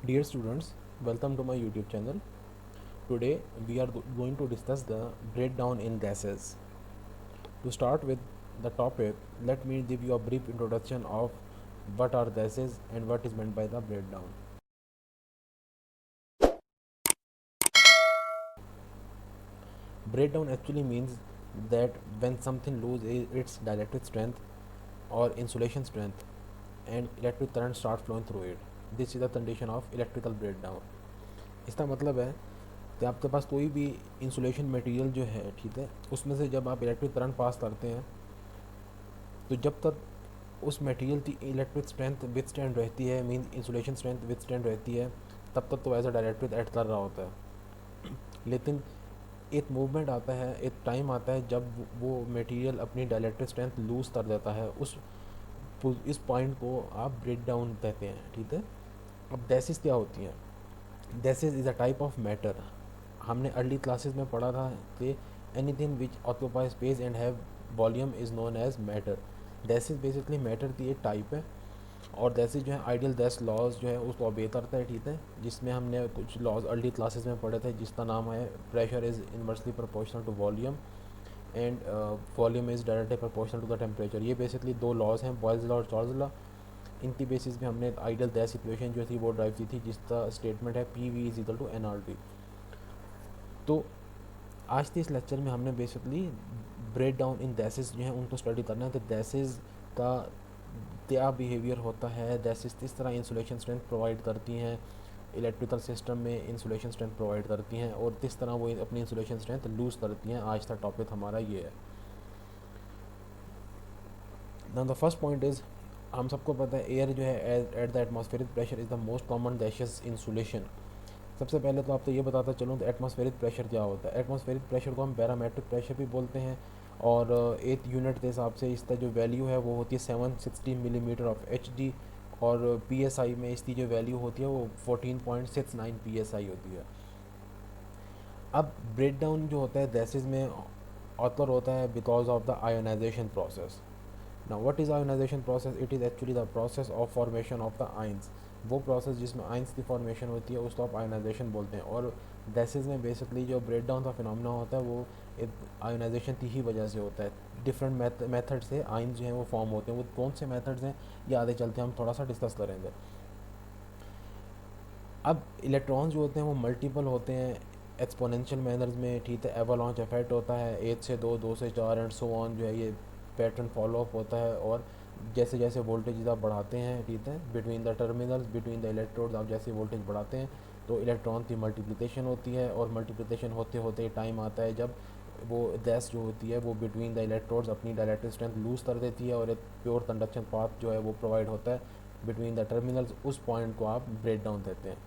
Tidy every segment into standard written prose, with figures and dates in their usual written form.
Dear students, welcome to my YouTube channel. Today we are going to discuss the breakdown in gases. To start with the topic, let me give you a brief introduction of what are gases and what is meant by the breakdown. Breakdown actually means that when something loses its dielectric strength or insulation strength and electric current starts flowing through it. This is the condition of electrical breakdown. इसका मतलब है कि आपके पास कोई भी insulation material जो है, ठीक है, उसमें से जब आप इलेक्ट्रिक करंट पास करते हैं तो जब तक उस मटेरियल की इलेक्ट्रिक स्ट्रेंथ विथ स्टैंड रहती है, mean insulation strength withstand रहती है, तब तक तो एज अ डायरेक्ट्रिक एक्ट कर रहा होता है। लेकिन एक मूवमेंट आता है, एक टाइम आता है जब वो मटेरियल अपनी डायलेक्ट्रिक स्ट्रेंथ लूज़ कर देता है। इस पॉइंट को आप ब्रेक डाउन कहते हैं, ठीक है। अब गैसेस क्या होती हैं? Gases is a type of matter. हमने अर्ली क्लासेस में पढ़ा था कि anything which occupy space and have volume is known as matter. Gases basically matter की एक टाइप है और गैसेस जो है आइडियल गैस लॉज जो है उसको ओबे करता है, ठीक है। जिसमें हमने कुछ लॉज अर्ली क्लासेस में पढ़े थे जिसका नाम है pressure is inversely proportional to volume and volume is directly proportional to the temperature. ये बेसिकली दो लॉज हैं, बॉयल्स लॉ और चार्ल्स लॉ। इनकी बेसिस पे हमने आइडियल गैस इक्वेशन जो थी वो ड्राइव की थी, जिसका स्टेटमेंट है P V is equal to N R T. तो आज के इस लेक्चर में हमने basically break down in gases जो हैं उनको स्टडी करना है। तो गैसेस का क्या बिहेवियर होता है, गैसेस किस तरह इंसुलेशन स्ट्रेंथ प्रोवाइड करती हैं इलेक्ट्रिकल सिस्टम में, इंसुलेशन स्ट्रेंथ प्रोवाइड करती हैं और किस तरह वो अपनी इंसुलेशन स्ट्रेंथ लूज़ करती हैं। आज का टॉपिक हमारा ये है। Now the first point is, हम सबको पता है एयर जो है at the atmospheric pressure is the most common gaseous insulation. सबसे पहले तो आपको ये बताता चलूँ तो एटमॉस्फेरिक प्रेशर क्या होता है। एटमॉस्फेरिक प्रेशर को हम बैरोमेट्रिक प्रेशर भी बोलते हैं और एक यूनिट के हिसाब से इसका जो वैल्यू है वो होती है 760 मिलीमीटर ऑफ एच डी और पी में इसकी जो वैल्यू होती है वो 14.69 PSI होती है। अब ब्रेक डाउन जो होता है गैसेज में ऑकर होता है because of the ionization process. Now what is ionization process? It is actually the process of formation of the ions। वो प्रोसेस जिसमें आइंस की फॉर्मेशन होती है उसको आप आयोनाइजेशन बोलते हैं। और गैसेज में बेसिकली जो ब्रेक डाउन का फिनोमेना होता है वो आयोनाइजेशन की ही वजह से होता है। डिफरेंट मेथड से आइंस जो हैं वो फॉर्म होते हैं। वो कौन से मेथड्स हैं ये आगे चलते हम थोड़ा सा डिस्कस करेंगे। अब इलेक्ट्रॉन्स जो होते हैं वो मल्टीपल होते हैं एक्सपोनेंशियल मैनर्स में, ठीक है। एवलॉन्च इफेक्ट होता है 1 से 2, 2 से 4 एंड सो ऑन, जो है ये पैटर्न फॉलो अप होता है। और जैसे जैसे वोल्टेज आप बढ़ाते हैं, ठीक है, between the terminals between the electrodes, आप जैसे वोल्टेज बढ़ाते हैं तो इलेक्ट्रॉन की मल्टीप्लिकेशन होती है और मल्टीप्लिकेशन होते होते टाइम आता है जब वो गैस जो होती है वो बिटवीन द इलेक्ट्रोड्स अपनी डायरेक्टिव स्ट्रेंथ लूज़ कर देती है और एक प्योर कंडक्शन पाथ जो है वो प्रोवाइड होता है बिटवीन द टर्मिनल्स। उस पॉइंट को आप ब्रेक डाउन देते हैं।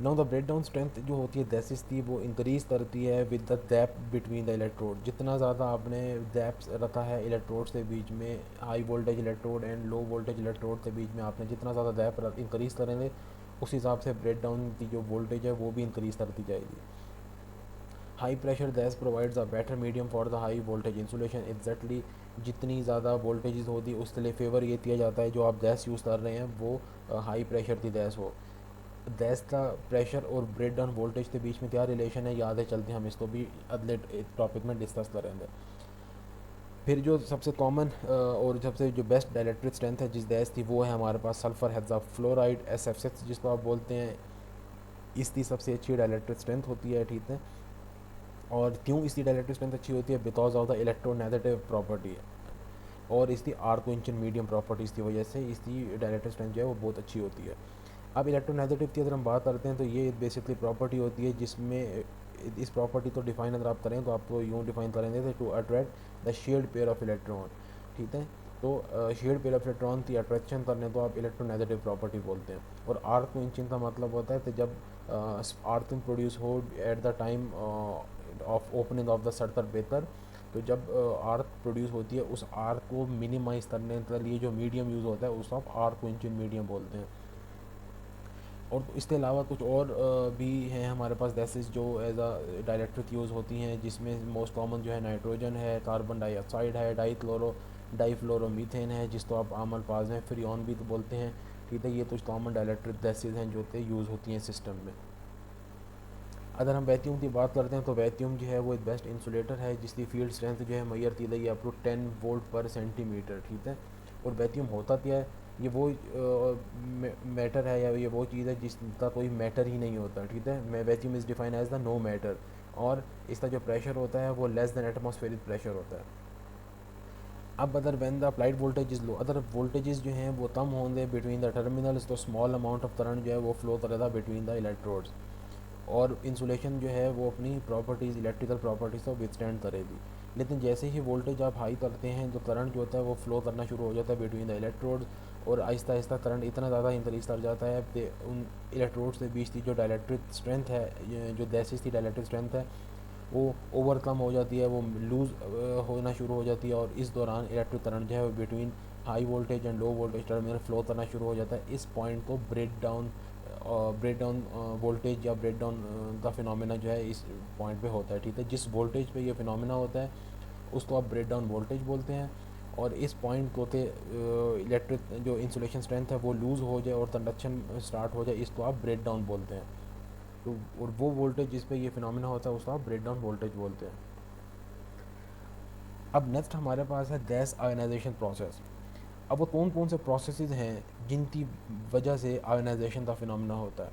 Now the break down strength जो होती है गैसेस की वो इंक्रीज करती है with the gap between the electrode. जितना ज़्यादा आपने गैप रखा है इलेक्ट्रोड के बीच में, high voltage electrode and low voltage electrode के बीच में आपने जितना ज़्यादा गैप इंक्रीज़ करेंगे उस हिसाब से ब्रेक डाउन की जो वोल्टेज है वो भी इंक्रीज़ करती जाएगी। High pressure gas provides a better medium for the high voltage insulation. Exactly जितनी ज़्यादा वोल्टेज होती है उसके लिए फेवर ये किया जाता है जो आप गैस यूज़ कर रहे हैं वो हाई प्रेशर की गैस हो। गैस का प्रेशर और ब्रेक डाउन वोल्टेज के बीच में क्या रिलेशन है, याद है, चलते हम इसको भी अगले टॉपिक में डिस्कस करेंगे। फिर जो सबसे कॉमन और सबसे जो बेस्ट डाइलेक्ट्रिक स्ट्रेंथ है जिस गैस की वो है हमारे पास सल्फर हेक्साफ्लोराइड SF6 जिसको आप बोलते हैं। इसकी सबसे अच्छी डाइलेक्ट्रिक स्ट्रेंथ होती है, ठीक है। और क्यों इसकी डाइलेक्ट्रिक स्ट्रेंथ अच्छी होती है? Because of the electronegative property और इसकी आर्को इंचन मीडियम प्रॉपर्टीज़ की वजह से इसकी डाइलेक्ट्रिक स्ट्रेंथ जो है वो बहुत अच्छी होती है। अब इलेक्ट्रोनेगेटिव की अगर हम बात करते हैं तो ये बेसिकली प्रॉपर्टी होती है जिसमें इस प्रॉपर्टी को डिफाइन अगर आप करें तो आपको यूँ डिफाइन करेंगे to attract the shared pair of electron, ठीक है। तो शेयर्ड पेयर ऑफ इलेक्ट्रॉन की अट्रैक्शन करने को आप इलेक्ट्रोनेगेटिव प्रॉपर्टी बोलते हैं। और आर्क इंचिन का मतलब होता है कि जब आर्किंग प्रोड्यूस हो at the time of opening of the circle breaker, तो जब आर्क प्रोड्यूस होती है उस आर्क को मिनिमाइज़ करने के लिए जो मीडियम यूज़ होता है उसको आप आर्क इंचिन मीडियम बोलते हैं। और इसके अलावा कुछ और भी हैं हमारे पास गैसेस जो एज अ डाइलेक्ट्रिक यूज़ होती हैं, जिसमें मोस्ट कॉमन जो है नाइट्रोजन है, कार्बन डाइऑक्साइड है, डाईफ्लोरोमीथेन है जिसको आप आम अल्फाज में फ्रियोन भी तो बोलते हैं, ठीक है। ये कुछ कॉमन डाइलेक्ट्रिक गैसेज हैं जो यूज़ होती हैं सिस्टम में। अगर हम वैक्यूम की बात करते हैं तो वैक्यूम जो है वो एक बेस्ट इंसुलेटर है जिसकी फील्ड स्ट्रेंथ जो है मैयर की गई अप टू 10 वोल्ट पर सेंटीमीटर, ठीक है। और वैक्यूम होता क्या है, ये वो मैटर है या ये वो चीज़ है जिसका कोई मैटर ही नहीं होता, ठीक है। मैं vacuum is define as the no matter, और इसका जो प्रेशर होता है वो लेस देन एटमॉस्फेरिक प्रेशर होता है। अब other when the applied voltage is low, other voltages जो हैं वो कम होंगे बिटवीन द टर्मिनल्स, तो स्मॉल अमाउंट ऑफ करंट जो है वो फ्लो करेगा बिटवीन द इलेक्ट्रोड्स, और इंसुलेशन जो है वो अपनी प्रॉपर्टीज़, इलेक्ट्रिकल प्रॉपर्टीज़ को विथस्टैंड करेगी। लेकिन जैसे ही वोल्टेज आप हाई करते हैं तो करंट जो होता है वो फ्लो करना शुरू हो जाता है बिटवीन द इलेक्ट्रोड्स, और आहिस्ता आहिस्ता करंट इतना ज़्यादा इंक्रीज कर जाता है कि उन इलेक्ट्रोड्स के बीच की जो डायलेक्ट्रिक स्ट्रेंथ है, जो गैसेस की डायलेक्ट्रिक स्ट्रेंथ है वो ओवरकम हो जाती है, वो लूज़ होना शुरू हो जाती है, और इस दौरान इलेक्ट्रिक करंट जो है वो between high voltage and low voltage terminal flow करना शुरू हो जाता है। इस पॉइंट को ब्रेक डाउन वोल्टेज या ब्रेक डाउन का फिनोमेना जो है इस पॉइंट पे होता है, ठीक है। जिस वोल्टेज पे ये फिनोमेना होता है उसको आप ब्रेक डाउन वोल्टेज बोलते हैं, और इस पॉइंट को के इलेक्ट्रिक जो इंसुलेशन स्ट्रेंथ है वो लूज़ हो जाए और कंडक्शन स्टार्ट हो जाए, इसको आप ब्रेक डाउन बोलते हैं। तो और वो वोल्टेज जिस पे ये फिनोमेना होता है उसको आप ब्रेक डाउन वोल्टेज बोलते हैं। अब नेक्स्ट हमारे पास है गैस आयोनाइजेशन प्रोसेस। अब वो कौन कौन से प्रोसेसेस हैं जिनकी वजह से आयोनाइजेशन का फिनोमेना होता है,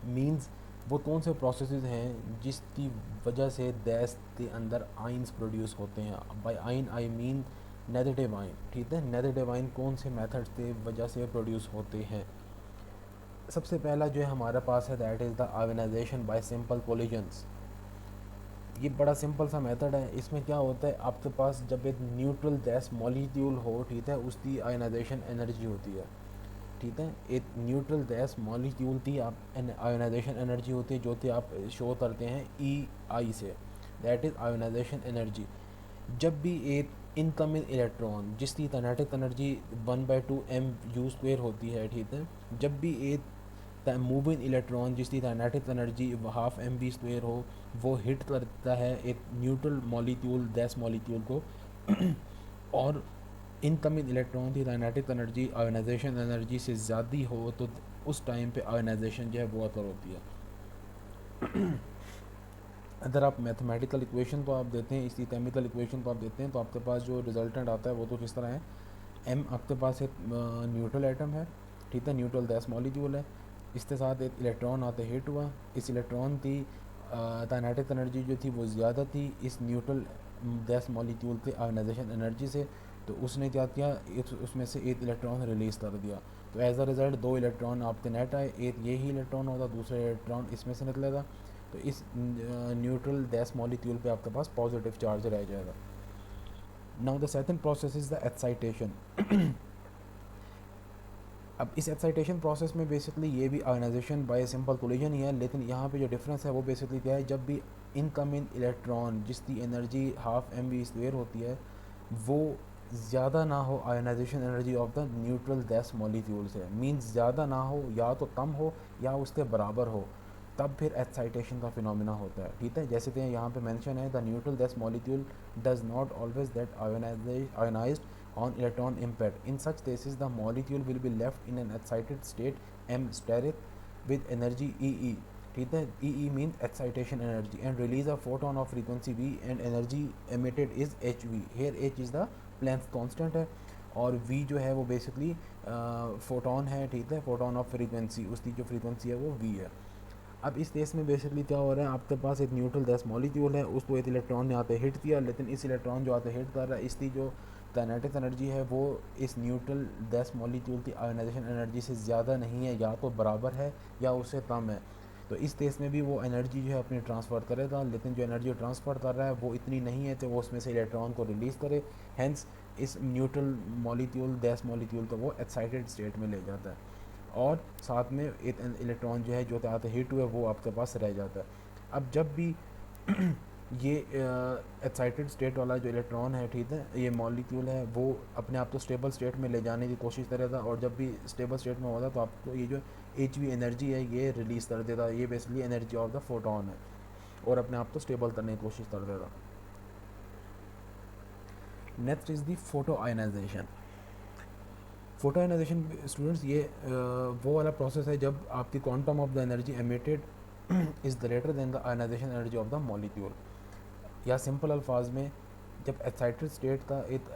मींस वो कौन से प्रोसेसेस हैं जिसकी वजह से गैस के अंदर आइंस प्रोड्यूस होते हैं। बाय आइन आई मीन नेगेटिव आइन, ठीक है। नेगेटिव आइन कौन से मेथड्स के वजह से प्रोड्यूस होते हैं। सबसे पहला जो है हमारे पास है that is the ionization by simple collisions. ये बड़ा सिंपल सा मेथड है। इसमें क्या होता है, आपके पास जब एक न्यूट्रल गैस मॉलिक्यूल हो, ठीक है, उसकी आयोनाइजेशन एनर्जी होती है, ठीक है। एक न्यूट्रल गैस मॉलिक्यूल की आप आयोनाइजेशन एनर्जी होती है जो कि आप शो करते हैं ई आई से, दैट इज़ आयोनाइजेशन एनर्जी। जब भी एक इनकमिंग इलेक्ट्रॉन जिसकी काइनेटिक एनर्जी 1/2 m u² होती है, ठीक है, जब भी एक मूविंग इलेक्ट्रॉन जिसकी काइनेटिक एनर्जी 1/2 m v² हो, वो हिट करता है एक न्यूट्रल मॉलिक्यूल गैस मॉलिक्यूल को और इनकमिंग इलेक्ट्रॉन की काइनेटिक एनर्जी आयोनाइजेशन एनर्जी से ज़्यादा हो तो उस टाइम पे आयोनाइजेशन जो है वो अकर होती है। अगर आप मैथमेटिकल इक्वेशन को आप देते हैं, इसकी केमिकल इक्वेशन को आप देते हैं, तो आपके पास जो रिजल्टेंट आता है वो तो किस तरह है। एम आपके पास एक न्यूट्रल एटम है, ठीक है, न्यूट्रल गैस मॉलिक्यूल है, इसके साथ एक इलेक्ट्रॉन आते हिट हुआ, इस इलेक्ट्रॉन की काइनेटिक एनर्जी जो थी वो ज़्यादा थी इस न्यूट्रल गैस मॉलिक्यूल के आयोनाइजेशन एनर्जी से, तो उसने क्या किया, उसमें से एक इलेक्ट्रॉन रिलीज़ कर दिया। तो एज अ रिज़ल्ट दो इलेक्ट्रॉन आपके नेट आए, एक ये ही इलेक्ट्रॉन होगा, दूसरा इलेक्ट्रॉन इसमें से निकलेगा, तो इस न्यूट्रल गैस मॉलिक्यूल पे आपके पास पॉजिटिव चार्ज रह जाएगा। Now the second process is the excitation. अब इस एक्साइटेशन प्रोसेस में बेसिकली ये भी आयोनाइजेशन बाय सिंपल कोलिजन ही है, लेकिन यहाँ पे जो डिफरेंस है वो बेसिकली क्या है, जब भी इनकमिंग इलेक्ट्रॉन जिसकी एनर्जी 1/2 m v² होती है वो ज़्यादा ना हो ionization energy of the neutral gas molecule से, मींस ज़्यादा ना हो, या तो कम हो या उसके बराबर हो, तब फिर एक्साइटेशन का फिनोमेना होता है, ठीक है। जैसे कि यहाँ पे मेंशन है the neutral gas molecule does not always get ionised on electron impact. In such cases, the molecule will be left in an excited state m steric with energy EE. ठीक है, EE means excitation energy and release a photon of frequency V and energy emitted is hv. Here h is the Planck constant है और V जो है वो basically photon है, ठीक है, फोटोन ऑफ फ्रीक्वेंसी, उसकी जो फ्रीक्वेंसी है वो V है। अब इस केस में बेसिकली क्या हो रहा है, आपके पास एक न्यूट्रल गैस मॉलिक्यूल है, उसको एक इलेक्ट्रॉन ने आते हिट किया, लेकिन इस इलेक्ट्रॉन जो आते हिट कर रहा है इसकी जो काइनेटिक एनर्जी है वो इस न्यूट्रल गैस मॉलिक्यूल की आयोनाइजेशन एनर्जी से ज़्यादा नहीं है, या तो बराबर है या उससे कम है। तो इस केस में भी वो एनर्जी जो है अपनी ट्रांसफ़र करेगा, लेकिन जो एनर्जी ट्रांसफ़र कर रहा है वो इतनी नहीं है तो वो उसमें से इलेक्ट्रॉन को रिलीज़ करे, हैंस इस न्यूट्रल मॉलिक्यूल गैस मॉलिक्यूल को वो एक्साइटेड स्टेट में ले जाता है, और साथ में एक इलेक्ट्रॉन जो है जो आते हीट हुए वो आपके पास रह जाता है। अब जब भी ये एक्साइटेड स्टेट वाला जो इलेक्ट्रॉन है, ठीक है, ये मॉलिक्यूल है, वो अपने आप को स्टेबल स्टेट में ले जाने की कोशिश करेगा, और जब भी स्टेबल स्टेट में होता तो आपको ये जो एच वी एनर्जी है ये रिलीज़ कर देता, ये basically energy of the photon है, और अपने आप को स्टेबल करने की कोशिश कर देगा। Next is the photo ionization. Photo ionization students ये वो वाला प्रोसेस है जब आपकी quantum of the energy emitted is greater than the ionization energy of the molecule, या सिंपल अल्फाज में जब एक्साइटेड स्टेट का एक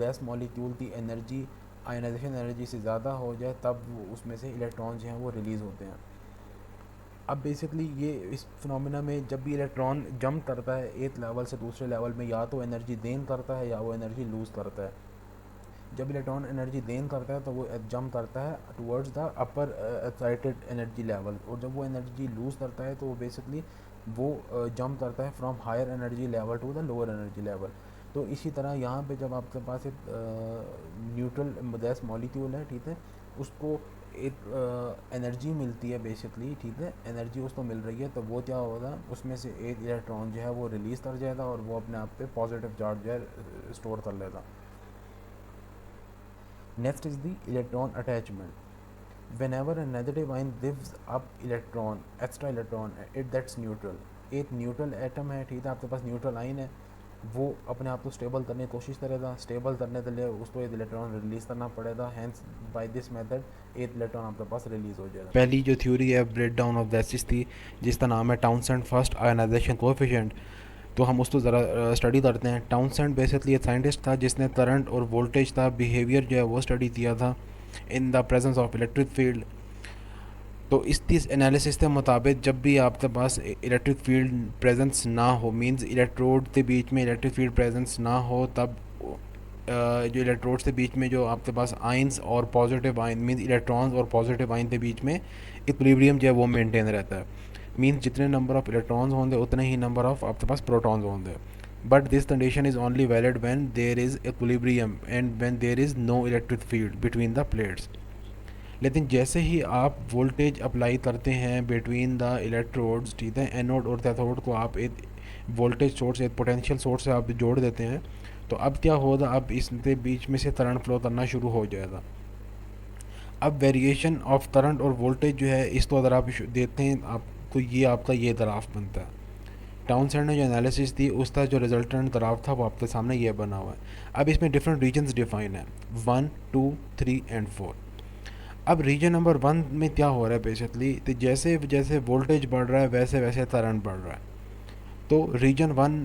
गैस मॉलिक्यूल की एनर्जी आयनाइजेशन एनर्जी से ज़्यादा हो जाए तब उसमें से इलेक्ट्रॉन जो हैं वो रिलीज़ होते हैं। अब बेसिकली ये इस फिनोमेना में जब भी इलेक्ट्रॉन जंप करता है एक लेवल से दूसरे लेवल में, या तो एनर्जी गेन करता है या वो एनर्जी लूज़ करता है। जब इलेक्ट्रॉन एनर्जी गेन करता है तो वो जंप करता है towards the upper excited energy level, और जब वो एनर्जी लूज़ करता है तो वो बेसिकली वो जंप करता है from higher energy level to the lower energy level. तो इसी तरह यहाँ पे जब आपके पास एक न्यूट्रल गैस मॉलिक्यूल है, ठीक है, उसको एक एनर्जी मिलती है बेसिकली, ठीक है, एनर्जी उसको मिल रही है, तो वो क्या होगा, उसमें से एक इलेक्ट्रॉन जो है वो रिलीज़ कर जाएगा और वो अपने आप पे पॉजिटिव चार्ज जो है स्टोर कर लेगा। Next is the electron attachment. Whenever a negative ion gives up electron, extra electron, that's neutral. एक न्यूट्रल एटम है, ठीक है, आपके पास न्यूट्रल आइन है, वो अपने आप को स्टेबल करने की कोशिश करेगा। स्टेबल करने के लिए उसको एक इलेक्ट्रॉन रिलीज़ करना पड़ेगा, हैंस बाय दिस मेथड एक इलेक्ट्रॉन आपके पास रिलीज़ हो जाएगा। पहली जो थ्योरी है ब्रेक डाउन ऑफ गैसेस थी, जिसका नाम है टाउनसेंड फर्स्ट आयनाइजेशन कोएफिशिएंट, तो हम उसको ज़रा स्टडी करते हैं। टाउनसेंड बेसिकली एक साइंटिस्ट था जिसने करंट और वोल्टेज का बिहेवियर जो है वो स्टडी किया था in the presence of electric field. तो इस एनालिसिस के मुताबिक जब भी आपके पास इलेक्ट्रिक फील्ड प्रेजेंस ना हो, मींस इलेक्ट्रोड के बीच में इलेक्ट्रिक फील्ड प्रेजेंस ना हो, तब जो इलेक्ट्रोड्स के बीच में जो आपके पास आइंस और पॉजिटिव आइन मींस इलेक्ट्रॉन्स और पॉजिटिव आइन के बीच में इक्विलिब्रियम जो है वो मेंटेन रहता है। मीन्स जितने नंबर ऑफ इलेक्ट्रॉन्स होंगे उतने ही नंबर ऑफ आपके पास प्रोटॉन्स होंगे। But this condition is only valid when there is equilibrium and when there is no electric field between the plates. लेकिन जैसे ही आप वोल्टेज अप्लाई करते हैं बिटवीन द इलेक्ट्रोड्स, ठीक है, एनोड और कैथोड को आप एक वोल्टेज सोर्स, एक पोटेंशियल सोर्स से आप जोड़ देते हैं, तो अब क्या होगा, अब इसके बीच में से करंट फ्लो करना शुरू हो जाएगा। अब वेरिएशन ऑफ करंट और वोल्टेज जो है इसको अगर आप देते हैं आपको, ये आपका ये ग्राफ बनता है। टाउनसेंड ने जो एनालिसिस दी उसका जो रिजल्टेंट ग्राफ था वो आपके सामने ये बना हुआ है। अब इसमें डिफरेंट रीजन्स डिफाइन है, 1, 2, 3 एंड 4। अब रीजन नंबर 1 में क्या हो रहा है बेसिकली, तो जैसे जैसे वोल्टेज बढ़ रहा है वैसे वैसे करंट बढ़ रहा है। तो रीजन 1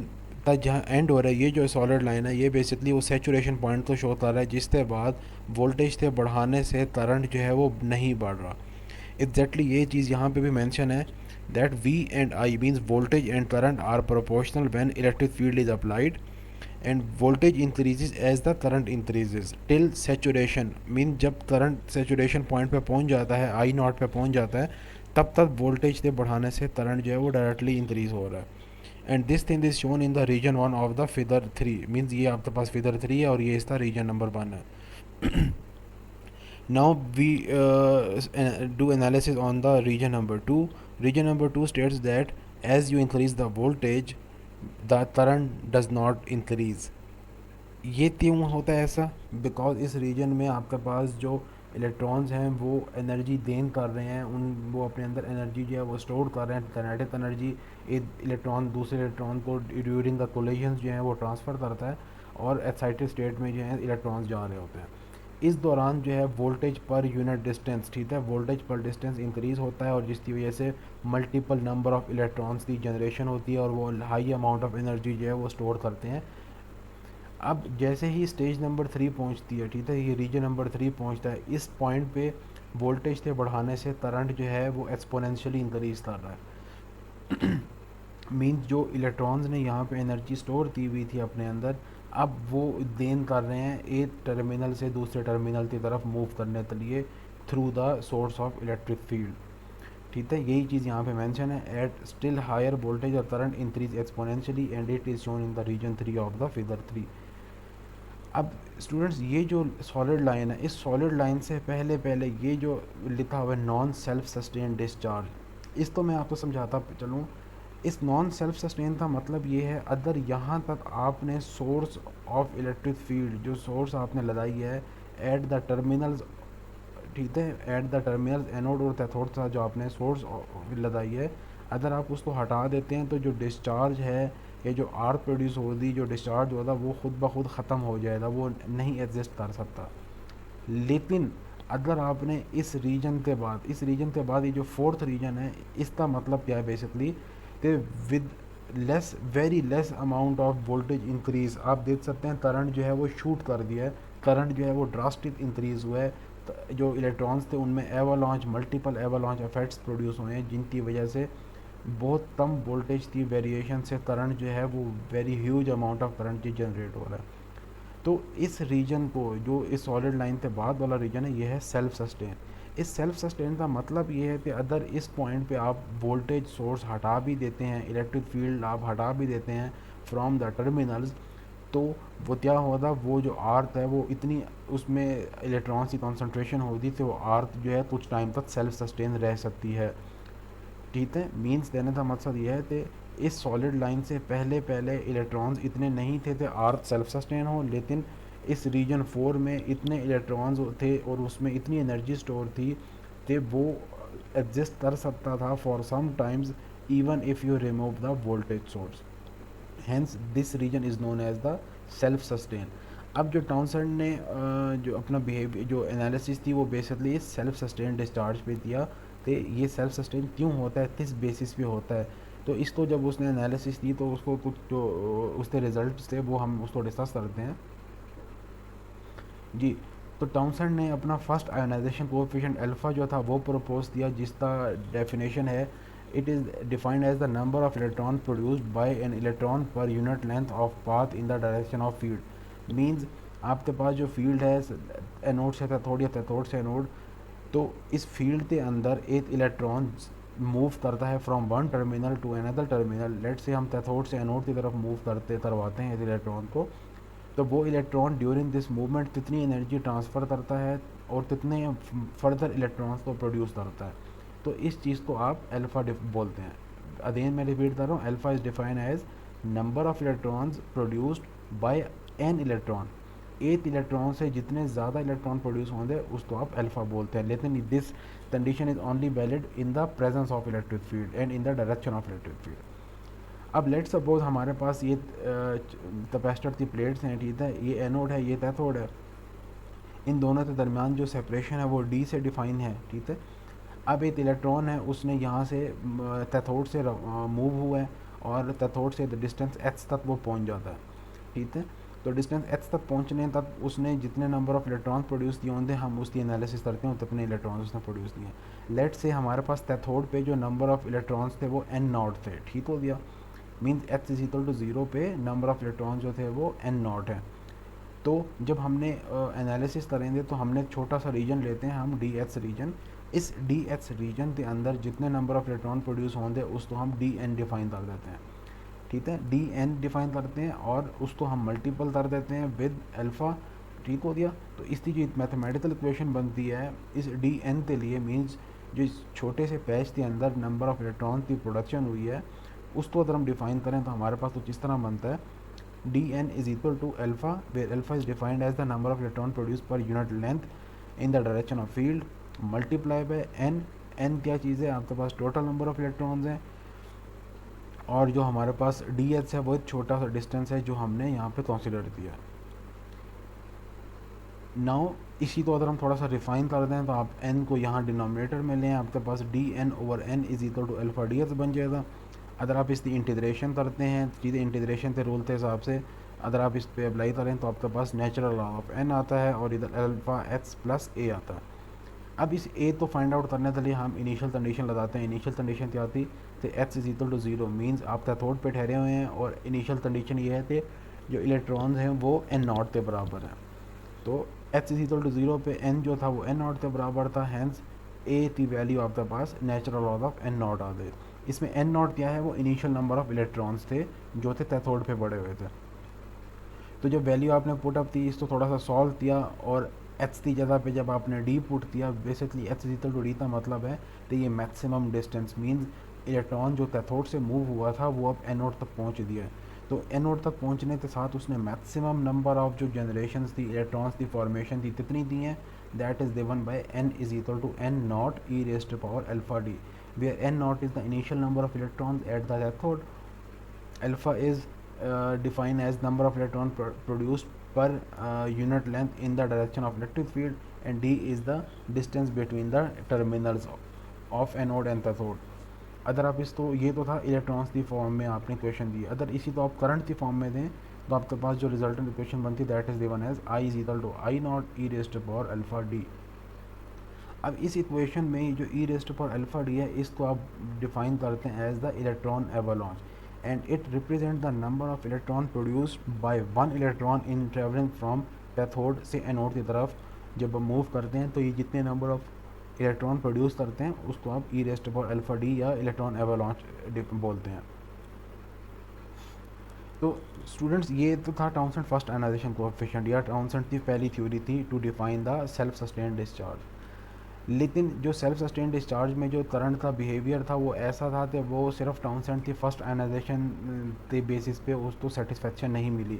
तक जहाँ एंड हो रहा है, ये जो सॉलिड लाइन है ये बेसिकली वो सेचुरेशन पॉइंट को शो कर रहा है, जिसके बाद वोल्टेज के बढ़ाने से करंट जो है वो नहीं बढ़ रहा। एग्जैक्टली ये चीज़ यहाँ पे भी मेंशन है that V and I means voltage and current are proportional when electric field is applied and voltage increases as the current increases till saturation mean जब करंट saturation point पे पहुँच जाता है, I नॉट पे पहुँच जाता है, तब तक वोल्टेज से बढ़ाने से करंट जो है वो डायरेक्टली इंक्रीज़ हो रहा है। And this thing is shown in the region 1 of the figure 3, means ये आपके पास फिगर 3 है और ये इसका रीजन नंबर 1 है। Now we do analysis on the region number 2. Region number 2 states that as you increase the voltage, the current does not increase. ये क्यों होता है ऐसा? बिकॉज इस रीजन में आपके पास जो इलेक्ट्रॉन्स हैं वो एनर्जी गेन कर रहे हैं, वो अपने अंदर एनर्जी जो है वो स्टोर कर रहे हैं, काइनेटिक एनर्जी। एक इलेक्ट्रॉन दूसरे इलेक्ट्रॉन को ड्यूरिंग द कोलिजन्स जो है वो ट्रांसफ़र करता है और एक्साइटेड स्टेट में जो है इलेक्ट्रॉन्स जा रहे होते हैं। इस दौरान जो है वोल्टेज पर यूनिट डिस्टेंस, ठीक है, वोल्टेज पर डिस्टेंस इंक्रीज़ होता है और जिसकी वजह से मल्टीपल नंबर ऑफ़ इलेक्ट्रॉन्स की जनरेशन होती है और वो हाई अमाउंट ऑफ एनर्जी जो है वो स्टोर करते हैं। अब जैसे ही स्टेज नंबर 3 पहुंचती है, ठीक है, ये रीजन नंबर 3 पहुंचता है, इस पॉइंट पे वोल्टेज से बढ़ाने से करंट जो है वो एक्सपोनेंशियली इंक्रीज़ कर रहा है। मीन्स जो इलेक्ट्रॉन्स ने यहाँ पे एनर्जी स्टोर की हुई थी अपने अंदर, अब वो गेन कर रहे हैं एक टर्मिनल से दूसरे टर्मिनल की तरफ मूव करने के लिए through the source of electric field, ठीक है। यही चीज़ यहाँ पे मेंशन है, एट स्टिल हायर वोल्टेज और current increase exponentially and it is shown in the region 3 of the figure 3। अब स्टूडेंट्स ये जो सॉलिड लाइन है, इस सॉलिड लाइन से पहले पहले ये जो लिखा हुआ है नॉन सेल्फ सस्टेन डिस्चार्ज, इसको मैं आपको समझाता चलूँ। इस नॉन सेल्फ सस्टेन का मतलब ये है, अगर यहाँ तक आपने सोर्स ऑफ इलेक्ट्रिक फील्ड, जो सोर्स आपने लगाई है एट द टर्मिनल्स, ठीक है, एट द टर्मिनल्स एनोड और कैथोड का जो आपने सोर्स लगाई है, अगर आप उसको हटा देते हैं तो जो डिस्चार्ज है, ये जो आर्क प्रोड्यूस होगी, जो डिस्चार्ज होगा वो खुद ब खुद ख़त्म हो जाएगा, वो नहीं एग्जिस्ट कर सकता। लेकिन अगर आपने इस रीजन के बाद ये जो फोर्थ रीजन है, इसका मतलब क्या है बेसिकली कि with less very less amount of voltage increase, आप देख सकते हैं करंट जो है वो शूट कर दिया है, करंट जो है वो ड्रास्टिक इंक्रीज हुआ है। जो इलेक्ट्रॉन्स थे उनमें एवालॉन्च मल्टीपल एवालॉन्च इफेक्ट्स प्रोड्यूस हुए हैं, जिनकी वजह से बहुत कम वोल्टेज की वेरिएशन से करंट जो है वो very huge amount of current जो जनरेट हो रहा है। तो इस रीजन को, जो इस सॉलिड लाइन के बाद वाला रीजन है, ये है सेल्फ सस्टेन। इस सेल्फ सस्टेन का मतलब ये है कि अगर इस पॉइंट पे आप वोल्टेज सोर्स हटा भी देते हैं, इलेक्ट्रिक फील्ड आप हटा भी देते हैं फ्रॉम द टर्मिनल्स, तो वो क्या होगा, वो जो आर्थ है वो इतनी उसमें इलेक्ट्रॉन्स की कॉन्सेंट्रेशन होगी तो वो आर्थ जो है कुछ टाइम तक सेल्फ सस्टेन रह सकती है। ठीक है, मीन्स देने का मकसद ये है कि इस सॉलिड लाइन से पहले पहले इलेक्ट्रॉन्स इतने नहीं थे अर्थ सेल्फ सस्टेन हो, लेकिन इस रीजन 4 में इतने इलेक्ट्रॉन्स थे और उसमें इतनी एनर्जी स्टोर थी कि वो एग्जिस्ट कर सकता था for some times even if you remove the voltage source. Hence this region is known as the self sustain. अब जो टाउनसेंड ने जो अपना बिहेवियर जो एनालिसिस थी वो बेसिकली इस सेल्फ सस्टेन डिस्चार्ज पे दिया, तो ये सेल्फ सस्टेन क्यों होता है, किस बेसिस पे होता है। तो इसको जब उसने एनालिसिस दी तो उसको कुछ जो उसके रिजल्ट्स थे वो हम उसको डिस्कस करते हैं जी। तो टाउनसेंड ने अपना फर्स्ट आयोनाइजेशन कोएफिशिएंट अल्फा जो था वो प्रपोज किया, जिसका डेफिनेशन है it is defined as the number of electron produced by an electron per unit length of path in the direction of field. Means आपके पास जो फील्ड है एनोड से कैथोड या कैथोड से एनोड, तो इस फील्ड के अंदर एक इलेक्ट्रॉन मूव करता है from one terminal to another terminal. Let say हम कैथोड से एनोड की तरफ मूव करवाते हैं इस इलेक्ट्रॉन को, तो वो इलेक्ट्रॉन ड्यूरिंग दिस मूवमेंट कितनी एनर्जी ट्रांसफ़र करता है और कितने फर्दर इलेक्ट्रॉन्स को प्रोड्यूस करता है, तो इस चीज़ को आप अल्फ़ा बोलते हैं। अगेन मैं रिपीट कर रहा हूँ, alpha is define as number of electrons produced by an electron. एक इलेक्ट्रॉन से जितने ज़्यादा इलेक्ट्रॉन प्रोड्यूस होंगे उसको आप अल्फ़ा बोलते हैं, लेकिन this condition is only valid in the presence of electric field and in the direction of electric field. अब लेट सपोज हमारे पास ये कैपेसिटर की प्लेट्स हैं, ठीक है, ये एनोड है ये कैथोड है, इन दोनों के दरमियान जो सेपरेशन है वो डी से डिफाइन है, ठीक है। अब एक इलेक्ट्रॉन है उसने यहाँ से कैथोड से मूव हुआ है और कैथोड से डिस्टेंस एच तक वो पहुँच जाता है, ठीक है। तो डिस्टेंस एच तक पहुँचने तक उसने जितने नंबर ऑफ इलेक्ट्रॉन प्रोड्यूस किए होंगे हम उसकी एनालिसिस करते हैं कितने इलेक्ट्रॉन्स उसने प्रोड्यूस किए। लेट से हमारे पास कैथोड पे जो नंबर ऑफ इलेक्ट्रॉन्स थे वो एन नॉट थे, ठीक हो गया। Means H is equal to 0 पे नंबर ऑफ इलेक्ट्रॉन जो थे वो एन नॉट है। तो जब हमने एनालिसिस करेंगे तो हमने छोटा सा रीजन लेते हैं हम डी एच रीजन। इस डी एच रीजन के अंदर जितने नंबर ऑफ इलेक्ट्रॉन प्रोड्यूस होंगे उसको हम डी एन डिफाइन कर देते हैं, ठीक है। डी एन डिफाइन करते हैं और उसको हम मल्टीपल कर देते हैं विद अल्फ़ा, ठीक हो गया। तो इसकी जो मैथमेटिकल इक्वेशन बनती है इस डी एन के लिए, मीन्स जो इस छोटे से पैच के अंदर नंबर ऑफ इलेक्ट्रॉन की प्रोडक्शन हुई है उसको अगर हम डिफाइन करें तो हमारे पास कुछ इस तरह बनता है, D N is equal to alpha where alpha is defined as the number of electron produce per unit length in the direction of field multiply by N. N क्या चीज़ है, आपके पास टोटल नंबर ऑफ इलेक्ट्रॉन्स हैं, और जो हमारे पास D H है वो एक छोटा सा डिस्टेंस है जो हमने यहाँ पे कंसिडर किया। नाउ इसी को अगर हम थोड़ा सा रिफाइन कर दें तो आप n को यहाँ डिनोमिनेटर में लें, आपके पास D N over N is equal to alpha D H बन जाएगा। अगर आप इसकी इंटीग्रेशन करते हैं चीज़ें इंटीग्रेशन के रूल के हिसाब से अगर आप इस पर अप्लाई करें तो आपके पास नेचुरल लॉग ऑफ एन आता है और इधर अल्फ़ा एच प्लस ए आता है। अब इस ए तो फाइंड आउट करने के लिए हम इनिशियल कंडीशन लगाते हैं। इनिशियल कंडीशन क्या आती तो H is equal to 0, means आप कैथोड पे ठहरे हुए हैं और इनिशियल कंडीशन ये है कि जो इलेक्ट्रॉन्स हैं वो एन नॉट के बराबर हैं। तो एच इज इक्वल टू 0 पे एन जो था वो एन नॉट के बराबर था, हैंस ए की वैल्यू आपके पास natural log of N not आ गई। इसमें एन नॉट क्या है, वो इनिशियल नंबर ऑफ इलेक्ट्रॉन्स थे जो थे कैथोड पे पड़े हुए थे। तो जो वैल्यू आपने पुटअप थी इसको थोड़ा सा सॉल्व किया और एच की जगह पे जब आपने डी पुट किया, basically H is equal to D का मतलब है तो ये मैक्सिमम डिस्टेंस मीन्स इलेक्ट्रॉन जो कैथोड से मूव हुआ था वो अब एनोड तक पहुंच दिया है। तो एनोड तक पहुंचने के साथ उसने मैक्सिमम नंबर ऑफ जो जनरेशंस थी इलेक्ट्रॉन्स की फॉर्मेशन थी कितनी दी हैं, that is given by N is equal to N not E raise to power alpha D, where N not is the initial number of electrons at the cathode, alpha is defined as number of electron produced per unit length in the direction of electric field, and D is the distance between the terminals of anode and cathode. अगर आप इस तो ये तो था electrons की form में आपने इक्वेशन दी, अगर इसी तो आप करंट की फॉर्म में दें तो आपके पास जो रिजल्टेंट इक्वेशन बनती है that is given as I is equal to I not e raised to power alpha D. अब इस इक्वेशन में जो e raised to power alpha D है इसको आप डिफाइन करते हैं as the electron avalanche and it represent the number of electron produced by one electron in travelling from cathode से एनोड की तरफ। जब हम मूव करते हैं तो ये जितने नंबर ऑफ इलेक्ट्रॉन प्रोड्यूस करते हैं उसको आप e raised to power alpha D या इलेक्ट्रॉन एवलांच बोलते हैं। तो स्टूडेंट्स ये तो था टाउनसेंड फर्स्ट आयनाइजेशन कोएफिशिएंट या टाउनसेंड की पहली थ्योरी थी to define the self sustained discharge. लेकिन जो सेल्फ सस्टेन्ड डिस्चार्ज में जो करंट का बिहेवियर था वो ऐसा था कि वो सिर्फ टाउनसेंड की फर्स्ट आयनाइजेशन के बेसिस पे उसको सेटिस्फेक्शन नहीं मिली।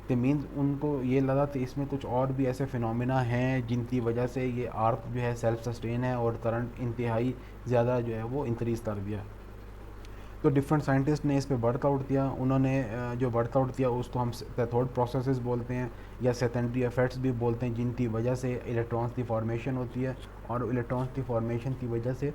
तो मीन्स उनको ये लगा कि इसमें कुछ और भी ऐसे फिनोमिना हैं जिनकी वजह से ये आर्क जो है सेल्फ सस्टेन है और करंट इंतहाई ज़्यादा जो है वो इंक्रीज़ कर दिया। तो डिफरेंट साइंटिस्ट ने इस पे वर्कआउट किया, उन्होंने जो वर्कआउट किया उसको हम कैथोड प्रोसेसेस बोलते हैं या सेकेंडरी इफेक्ट्स भी बोलते हैं, जिनकी वजह से इलेक्ट्रॉन्स की फॉर्मेशन होती है और इलेक्ट्रॉन्स की फॉर्मेशन की वजह से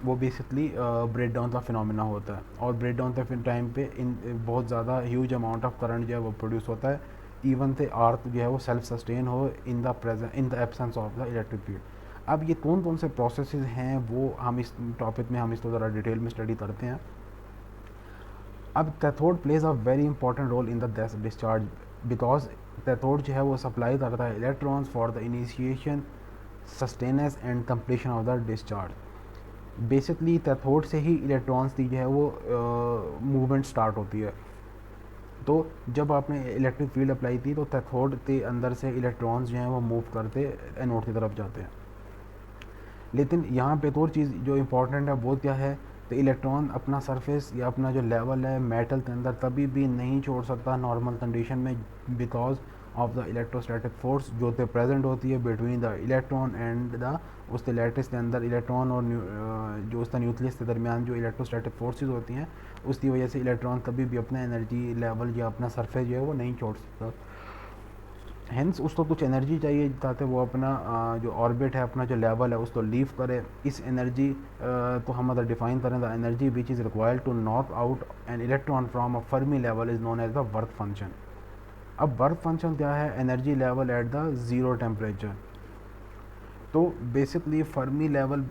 वो बेसिकली ब्रेक डाउन का फिनोमिना होता है और ब्रेक डाउन के टाइम पे इन बहुत ज़्यादा ह्यूज अमाउंट ऑफ करंट जो है वो प्रोड्यूस होता है, इवन से आर्क जो है वो सेल्फ सस्टेन हो in the absence of the electric field. अब ये कौन कौन से प्रोसेसेस हैं वो हम इस टॉपिक में हम इसको ज़रा डिटेल में स्टडी करते हैं। अब cathode plays a very important role in the discharge because cathode जो है वो सप्लाई करता है electrons for the initiation sustenance and completion of the discharge. Basically cathode से ही इलेक्ट्रॉन्स की जो है वो मूवमेंट स्टार्ट होती है। तो जब आपने इलेक्ट्रिक फील्ड अप्लाई की तो कैथोड के अंदर से इलेक्ट्रॉन्स जो हैं वो मूव करते एनोड की तरफ जाते हैं। लेकिन यहाँ पे एक और चीज़ जो इम्पोर्टेंट है वो क्या है, तो इलेक्ट्रॉन अपना सरफेस या अपना जो लेवल है मेटल के अंदर कभी भी नहीं छोड़ सकता नॉर्मल कंडीशन में, because of the electrostatic force जो तो प्रेजेंट होती है between the electron and the उसके लैटिस के अंदर इलेक्ट्रॉन और जो उसका न्यूक्लियस के दरमियान जो इलेक्ट्रोस्टैटिक फोर्सेस होती हैं उसकी वजह से इलेक्ट्रॉन कभी भी अपना एनर्जी लेवल या अपना सरफेस जो है वो नहीं छोड़ सकता। हेंस उसको कुछ एनर्जी चाहिए ताकि वो अपना जो ऑर्बिट है अपना जो लेवल है उसको लीव करे। इस एनर्जी को हम अगर डिफाइन करें the energy which is required to knock out an electron from a Fermi level is known as the work function. अब वर्क फंक्शन क्या है, energy level at the zero temperature. तो बेसिकली फर्मी लेवल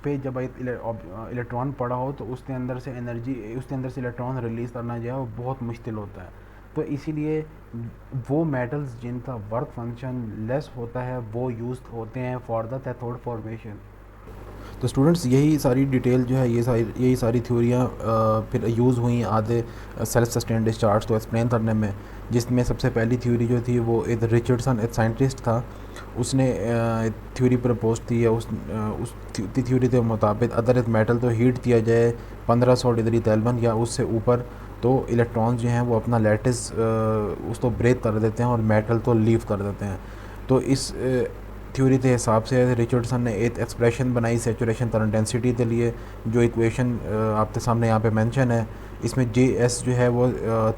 पे जब electron पड़ा हो तो उसके अंदर से एनर्जी उसके अंदर से इलेक्ट्रॉन रिलीज़ करना जो है वो बहुत मुश्किल होता है। तो इसीलिए वो मेटल्स जिनका वर्क फंक्शन लेस होता है वो यूज़ होते हैं फॉर द कैथोड फॉर्मेशन। तो स्टूडेंट्स यही सारी डिटेल जो है यही सारी थ्योरियाँ फिर यूज़ हुई आधे सेल्फ सस्टेन डिस्चार्ज को एक्सप्लेन करने में, जिसमें सबसे पहली थ्योरी जो थी वो एक रिचर्डसन एक साइंटिस्ट था, उसने थ्योरी प्रपोज की है। उस थ्योरी के मुताबिक अगर एक मेटल तो हीट किया जाए 1500 डिग्री केल्विन या उससे ऊपर तो इलेक्ट्रॉन्स जो हैं वो अपना लैटिस उसको ब्रेक कर देते हैं और मेटल तो लीव कर देते हैं। तो इस थ्योरी के हिसाब से रिचर्डसन ने एक एक्सप्रेशन बनाई सैचुरेशन करंट डेंसिटी के लिए, जो इक्वेशन आपके सामने यहाँ पे मेंशन है। इसमें जे एस जो है वो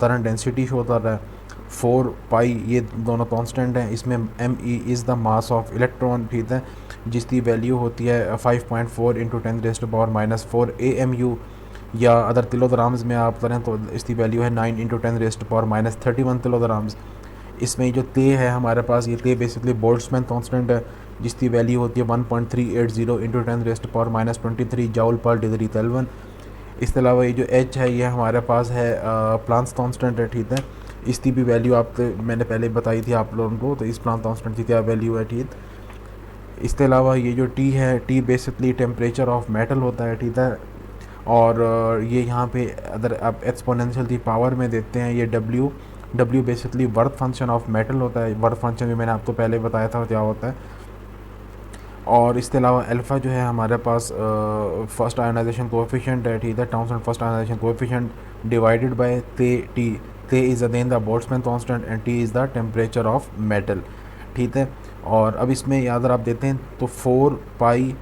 करंट डेंसिटी शो कर रहा है, 4 पाई ये दोनों कांस्टेंट हैं। इसमें M E is the mass of electron, ठीक है, जिसकी वैल्यू होती है 5.4 इंटू 10⁻⁻⁴ AMU, या अगर किलोग्राम्स में आप करें तो इसकी वैल्यू है 9 इंटू 10⁻31 किलोग्राम्स। इसमें जो ते है हमारे पास, ये ते बेसिकली बोल्ट्जमैन कांस्टेंट है जिसकी वैल्यू होती है 1.380 इंटू 10⁻23 जूल पर डिग्री केल्विन। इसके अलावा ये जो एच है ये हमारे पास है प्लांक्स कांस्टेंट है, ठीक है, इसकी भी वैल्यू आप मैंने पहले बताई थी आप लोगों को, तो इस प्लांक्स कांस्टेंट की क्या वैल्यू है, ठीक। इसके अलावा ये जो टी है, T basically temperature of metal होता है, ठीक है, और ये यहाँ पे अगर आप एक्सपोनेंशियल की पावर में देते हैं ये W basically work function of metal होता है। वर्क फंक्शन भी मैंने आपको पहले बताया था क्या होता है। और इसके अलावा अल्फ़ा जो है हमारे पास फर्स्ट आयोनाइजेशन कोएफिशिएंट है, ठीक है, Townsend first ionization coefficient divided by T. ते is again the Boltzmann constant and T is the temperature of metal, ठीक है। और अब इसमें अगर आप देते हैं तो 4 पाई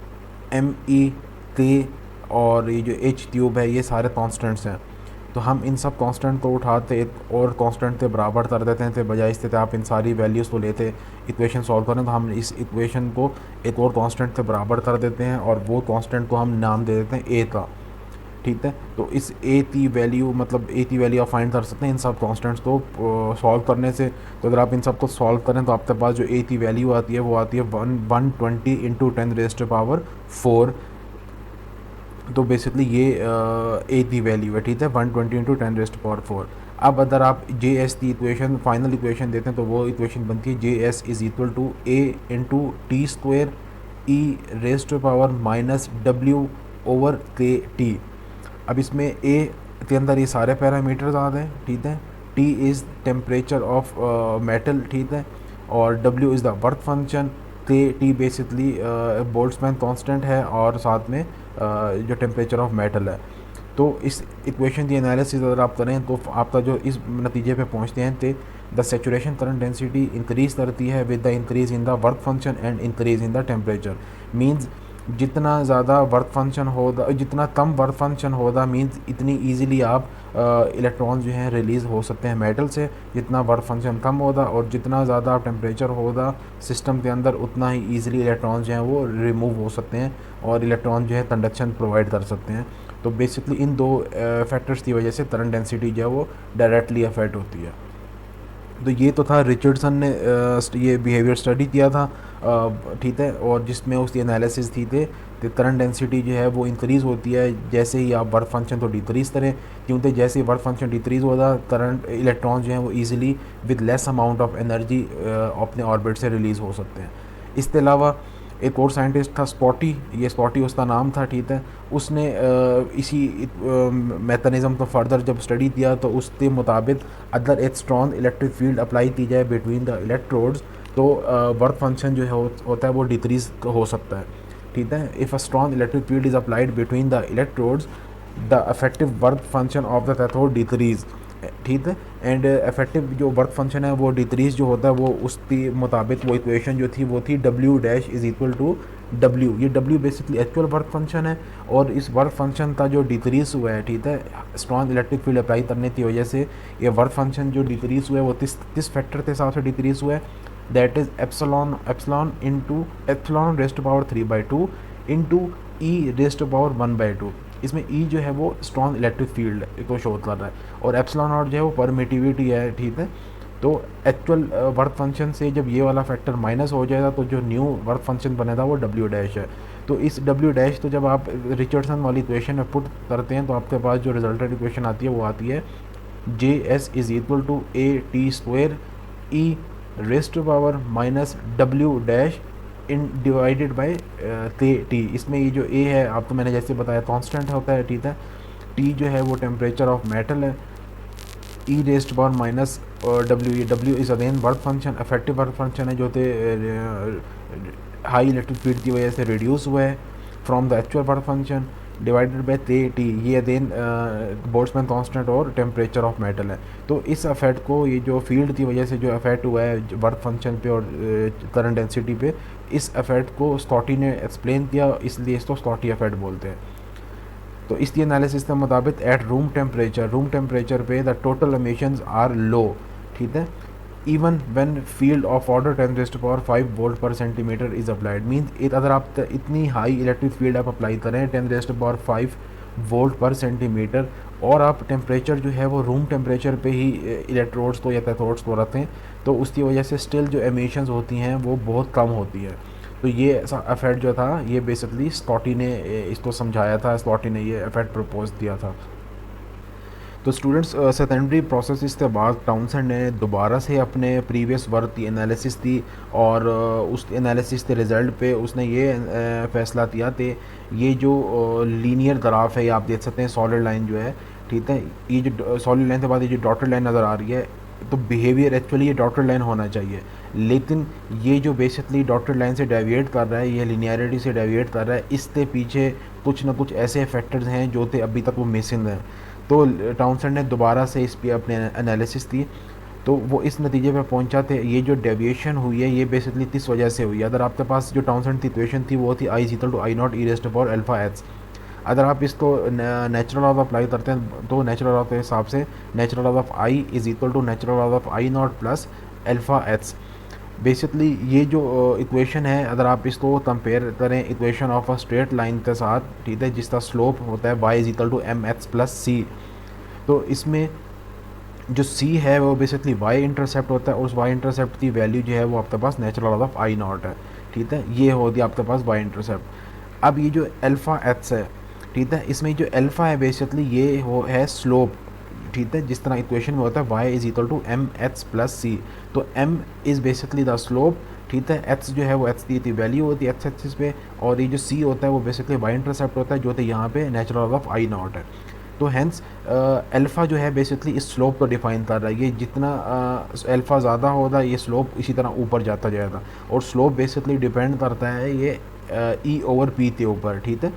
एम ई ते और ये जो एच ट्यूब है ये सारे कांस्टेंट्स हैं। तो हम इन सब कांस्टेंट को उठाते एक और कांस्टेंट से बराबर कर देते हैं, तो बजाय इससे आप इन सारी वैल्यूज़ को लेते इक्वेशन सॉल्व करें, तो हम इस इक्वेशन को एक और कांस्टेंट से बराबर कर देते हैं और वो कांस्टेंट को हम नाम दे देते हैं ए का, ठीक है। तो इस ए की वैल्यू मतलब ए की वैल्यू आप फाइंड कर सकते हैं इन सब कांस्टेंट्स को सॉल्व करने से। तो अगर आप इन सब को सॉल्व करें तो आपके पास जो ए की वैल्यू आती है वो आती है 120 इंटू 10⁻⁴। तो बेसिकली ये ए की वैल्यू है, ठीक है, 120 इंटू 10⁻⁴। अब अगर आप जे एस की इक्वेशन फाइनल इक्वेशन देते हैं तो वो इक्वेशन बनती है J S is equal to A into T square E raise to power minus W over K T. अब इसमें ए के अंदर ये सारे पैरामीटर्स आ गए, ठीक है। T is temperature of metal, ठीक है, और W is the work function, के टी बेसिकली बोल्ट्जमैन कांस्टेंट है और साथ में जो टेम्परेचर ऑफ मेटल है। तो इस इक्वेशन की एनालिसिस अगर आप करें तो आपका जो इस नतीजे पे पहुंचते हैं कि the saturation current density increase करती है with the increase in the work function and increase in the temperature. Means जितना ज़्यादा वर्क फंक्शन होगा, जितना कम वर्क फंक्शन होगा, मींस इतनी इजीली आप इलेक्ट्रॉन्स जो हैं रिलीज़ हो सकते हैं मेटल से। जितना वर्क फंक्शन कम होगा और जितना ज़्यादा आप टेम्परेचर होगा सिस्टम के अंदर, उतना ही ईजिली इलेक्ट्रॉन्स जो हैं वो रिमूव हो सकते हैं और इलेक्ट्रॉन जो है कंडक्शन प्रोवाइड कर सकते हैं। तो बेसिकली इन दो फैक्टर्स की वजह से करंट डेंसिटी जो है वो डायरेक्टली अफेक्ट होती है। तो ये तो था रिचर्डसन ने ये बिहेवियर स्टडी किया था, ठीक है, और जिसमें उसकी एनालिसिस थी थे कि करंट डेंसिटी जो है वो इंक्रीज़ होती है जैसे ही आप वर्क फंक्शन तो डिक्रीज़ करें, क्योंकि जैसे ही वर्क फंक्शन डिक्रीज़ होगा करंट इलेक्ट्रॉन जो हैं वो easily with less amount of energy अपने ऑर्बिट से रिलीज़ हो सकते हैं। इसके अलावा एक और साइंटिस्ट था स्पॉटी, ये स्पॉटी उसका नाम था, ठीक है। उसने इसी मैकेनिज़्म को फर्दर जब स्टडी किया तो उसके मुताबिक अगर एक स्ट्रॉन्ग इलेक्ट्रिक फील्ड अप्लाई की जाए बिटवीन द इलेक्ट्रोड्स तो वर्क फंक्शन जो है होता है वो डिक्रीज़ हो सकता है, ठीक है। If a strong electric field is applied between the electrodes the effective work function of the cathode decrease, ठीक है। एंड इफेक्टिव जो वर्क फंक्शन है वो डिक्रीज़ जो होता है वो उसके मुताबिक वो इक्वेशन जो थी वो थी W dash is equal to W. ये W basically actual work function है और इस वर्क फंक्शन का जो डिक्रीज़ हुआ है, ठीक है, स्ट्रॉन्ग इलेक्ट्रिक फील्ड अप्लाई करने की वजह से ये वर्क फंक्शन जो डिक्रीज़ हुआ है वो किस फैक्टर के हिसाब से डिक्रीज़ हुआ है, that is epsilon into epsilon raise to power 3/2 into E raise to power 1/2। इसमें ई जो है वो स्ट्रॉन्ग इलेक्ट्रिक फील्ड को शो कर रहा है और एप्सिलॉन नॉट जो है वो परमिटिविटी है, ठीक है। तो एक्चुअल वर्क फंक्शन से जब ये वाला फैक्टर माइनस हो जाएगा तो जो न्यू वर्क फंक्शन बनेगा वो डब्ल्यू डैश है। तो इस डब्ल्यू डैश तो जब आप रिचर्डसन वाली इक्वेशन में पुट करते हैं तो आपके पास जो रिजल्टेड इक्वेशन आती है वो आती है J S is equal to A T square E raise to power minus W dash in divided by T. इसमें ये जो ए है आपको मैंने जैसे बताया कांस्टेंट होता है, ठीक है। टी जो है वो टेम्परेचर ऑफ मेटल है, E raise to power minus W is again work function, effective work function है जो थे हाई इलेक्ट्रिक फील्ड की वजह से रिड्यूस हुआ है from the actual work function divided by T. ये अगेन बोल्ट्जमैन कांस्टेंट और टेम्परेचर ऑफ मेटल है। तो इस अफेक्ट को ये जो फील्ड की वजह से जो अफेक्ट हुआ है वर्क फंक्शन पे और करंट डेंसिटी पे, इस अफेक्ट को स्कॉटी ने एक्सप्लेन किया, इसलिए इसको स्कॉटी अफेक्ट बोलते हैं। तो इसकी एनालिसिस के मुताबिक एट रूम टेम्परेचर पे द टोटल एमिशंस आर लो, ठीक है, even when field of order 10⁻⁵ volt पर सेंटीमीटर इज़ अप्लाइड। मीन्स अगर आप इतनी हाई इलेक्ट्रिक फील्ड आप अप्लाई करें 10⁻⁵ वोल्ट पर सेंटीमीटर और आप टेम्परेचर जो है वो रूम टेम्परेचर पे ही इलेक्ट्रोड्स को या कैथोड्स को रखें तो उसकी वजह से स्टिल जो एमिशंस होती हैं वो बहुत कम होती है। तो ये अफेक्ट जो था ये बेसिकली स्कॉटी ने इसको समझाया था, स्कॉटी ने ये अफेक्ट प्रपोज किया था। तो स्टूडेंट्स सेकेंडरी प्रोसेस के बाद टाउनसेंड ने दोबारा से अपने प्रीवियस वर्क की एनालिसिस की और उस एनालिसिस के रिज़ल्ट पे उसने ये फ़ैसला किया कि ये जो लीनियर ग्राफ है ये आप देख सकते हैं सॉलिड लाइन जो है, ठीक है, ये जो सॉलिड लाइन के बाद ये जो डॉटेड लाइन नज़र आ रही है तो बिहेवियर एक्चुअली ये डॉटेड लाइन होना चाहिए, लेकिन ये जो बेसिकली डॉटेड लाइन से डेविएट कर रहा है, ये लिनियरिटी से डेविएट कर रहा है, इसके पीछे कुछ ना कुछ ऐसे फैक्टर्स हैं जो थे अभी तक वो मिसिंग हैं। तो टाउनसेंड ने दोबारा से इस पर अपने एनालिसिस की तो वो इस नतीजे पे पहुंचा थे ये जो डेविएशन हुई है ये बेसिकली किस वजह से हुई है। अगर आपके पास जो टाउनसेंड की इक्वेशन थी वो थी I equal to I not E raise to power alpha H. अगर आप इसको नेचुरल लॉज अप्लाई करते हैं तो नेचुरल लॉज के हिसाब से natural logs of I is equal to natural logs of I not plus alpha H. Basically ये जो इक्वेशन है अगर आप इसको कंपेयर करें equation of a straight line के साथ, ठीक है, जिसका स्लोप होता है y is equal to M H plus C, तो इसमें जो c है वो बेसिकली y इंटरसेप्ट होता है और उस y इंटरसेप्ट की वैल्यू जो है वो आपके पास natural log of I not है, ठीक है, ये होती है आपके पास y इंटरसेप्ट। अब ये जो अल्फ़ा एच है, ठीक है, इसमें जो अल्फ़ा है बेसिकली ये वो है स्लोप, ठीक है, जिस तरह इक्वेशन में होता है y is equal to M H plus C, तो m is basically the slope, ठीक है, h जो है वो h की वैल्यू होती है x एक्सिस पे, और ये जो c होता है वो बेसिकली y इंटरसेप्ट होता है जो होता है यहाँ पे natural log of I not है। तो हैंस अल्फ़ा जो है बेसिकली इस स्लोप को डिफाइन कर रहा है, ये जितना अल्फ़ा ज़्यादा होगा ये स्लोप इसी तरह ऊपर जाता जाएगा, और स्लोप बेसिकली डिपेंड करता है ये ई ओवर पी के ऊपर, ठीक है,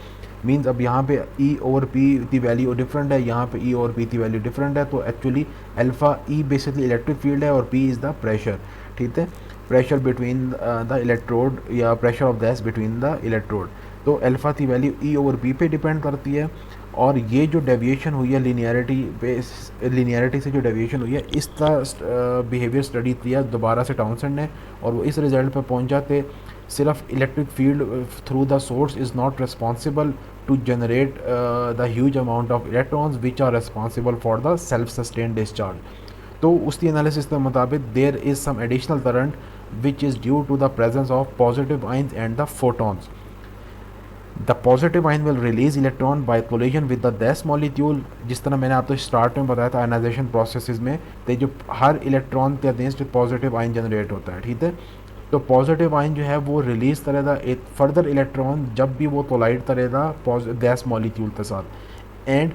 मीन्स अब यहाँ पे ई ओवर पी की वैल्यू डिफरेंट है, यहाँ पे ई ओवर पी की वैल्यू डिफरेंट है, तो एक्चुअली अल्फ़ा ई बेसिकली इलेक्ट्रिक फील्ड है और पी इज़ द प्रेशर, ठीक है, प्रेशर बिटवीन द इलेक्ट्रोड या pressure of gas between the electrode. तो अल्फ़ा की वैल्यू ई ओवर पी पे डिपेंड करती है, और ये जो डेविएशन हुई है लीनियरिटी से जो डेविएशन हुई है इसका बिहेवियर स्टडी किया दोबारा से टाउनसेंड ने, और वो इस रिजल्ट पर पहुंच जाते सिर्फ electric field through the source is not responsible to generate the huge amount of electrons which are responsible for the self sustain discharge. तो उसकी एनालिसिस के मुताबिक there is some additional current which is due to the presence of positive ions and the photons. The positive ion will release electron by collision with the gas molecule, जिस तरह मैंने आपको start में बताया था ionization processes में, तो जो हर इलेक्ट्रॉन के अगेंस्ट पॉजिटिव आइन जनरेट होता है, ठीक है, तो पॉजिटिव आइन जो है वो रिलीज़ करेगा एक फर्दर इलेक्ट्रॉन जब भी वो कोलाइड करेगा गैस मॉलिक्यूल के साथ, एंड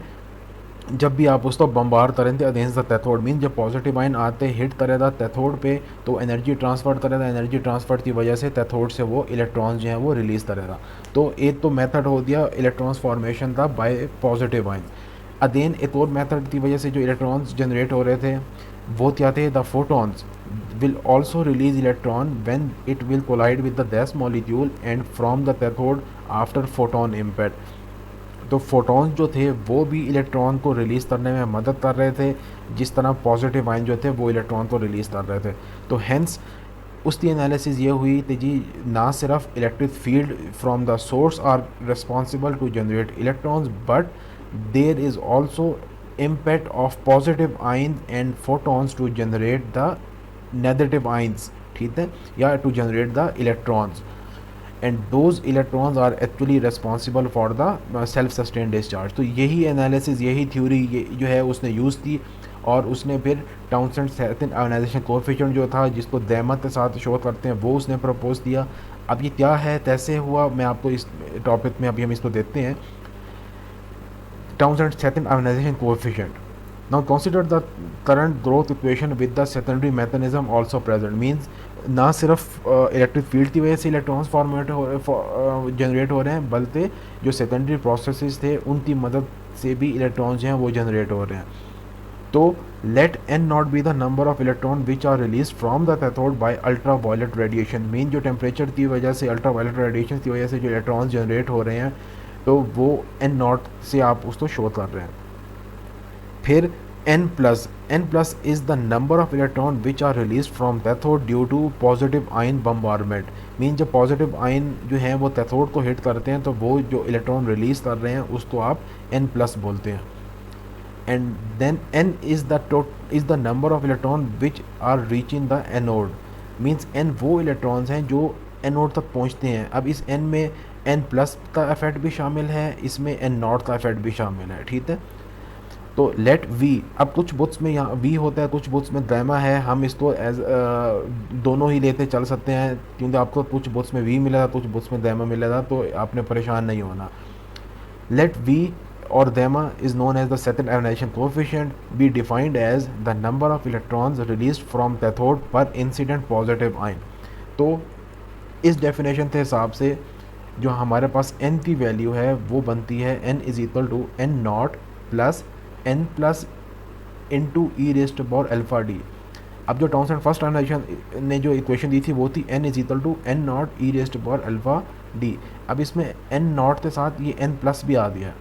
जब भी आप उसको बम्बार करेंगे अगेंस्ट द कैथोड, मीन जब पॉजिटिव आइन आते हिट करेगा कैथोड पे तो एनर्जी ट्रांसफ़र करेगा, एनर्जी ट्रांसफ़र की वजह से कैथोड से वो इलेक्ट्रॉन्स जो हैं वो रिलीज़ करेगा। तो एक तो मेथड हो दिया इलेक्ट्रॉन्स फॉर्मेशन का बाय पॉजिटिव आइन। अगेन एक और मेथड की वजह से जो इलेक्ट्रॉन्स जनरेट हो रहे थे वो क्या थे, the photons will also release electron when it will collide with the gas molecule and from the cathode after photon impact। तो फोटॉन्स जो थे वो भी इलेक्ट्रॉन को रिलीज़ करने में मदद कर रहे थे जिस तरह पॉजिटिव आइन जो थे वो इलेक्ट्रॉन को रिलीज़ कर रहे थे। तो हैंस उसकी एनालिसिस ये हुई कि जी ना सिर्फ electric field from the source are responsible to generate electrons but there is also impact of positive ions and photons to generate the negative ions, ठीक है, या to generate the electrons, and those electrons are actually responsible for the self sustained discharge। तो यही analysis यही theory जो है उसने use की, और उसने फिर टाउनसेंड सेकंड आयोनाइजेशन कोएफिशिएंट जो था जिसको दैमत के साथ शो करते हैं वो उसने प्रपोज किया। अब ये क्या है कैसे हुआ मैं आपको इस टॉपिक में अभी हम इसको देखते हैं। Townsend's second ionization coefficient. Now consider the current growth equation with the secondary mechanism also present, means ना सिर्फ इलेक्ट्रिक फील्ड की वजह से इलेक्ट्रॉन्स फॉर्मेट जनरेट हो रहे हैं बल्कि जो सेकेंडरी प्रोसेसेस थे उनकी मदद से भी इलेक्ट्रॉन्स जो हैं वो जनरेट हो रहे हैं। तो let n not be the number of electron which are release from the cathode by ultra violet radiation, mean जो टेम्परेचर की वजह से अल्ट्रा वायलेट रेडिएशन की वजह से जो इलेक्ट्रॉन्स जनरेट हो रहे हैं तो वो n नॉट से आप उसको शो कर रहे हैं। फिर n plus is the number of electron which are release from cathode due to positive ion bombardment, mean जब पॉजिटिव आइन जो हैं वो कैथोड को हिट करते हैं तो वो जो इलेक्ट्रॉन रिलीज़ कर रहे हैं उसको आप n प्लस बोलते हैं। And then n is the number of electron which are reaching the anode, means n वो इलेक्ट्रॉन्स हैं जो एनोड तक पहुंचते हैं। अब इस n में n प्लस का इफेक्ट भी शामिल है, इसमें n नॉट का इफेक्ट भी शामिल है, ठीक है। तो लेट v, अब कुछ बुक्स में यहाँ v होता है कुछ बुक्स में गामा है, हम इसको एज दोनों ही लेते चल सकते हैं क्योंकि आपको कुछ बुक्स में v मिलेगा कुछ बुक्स में गामा मिलेगा, तो आपने परेशान नहीं होना। लेट v और gamma is known as the second ionization coefficient be defined as the number of electrons released from cathode per incident positive ion। तो इस डेफिनेशन के हिसाब से जो हमारे पास n की वैल्यू है वो बनती है n is equal to n not plus n plus into E raised power alpha D. अब जो टाउनसेंड फर्स्ट आयोनाइजेशन ने जो इक्वेशन दी थी वो थी n is equal to n not E raised power alpha D. अब इसमें n नॉट के साथ ये n प्लस भी आ गया है,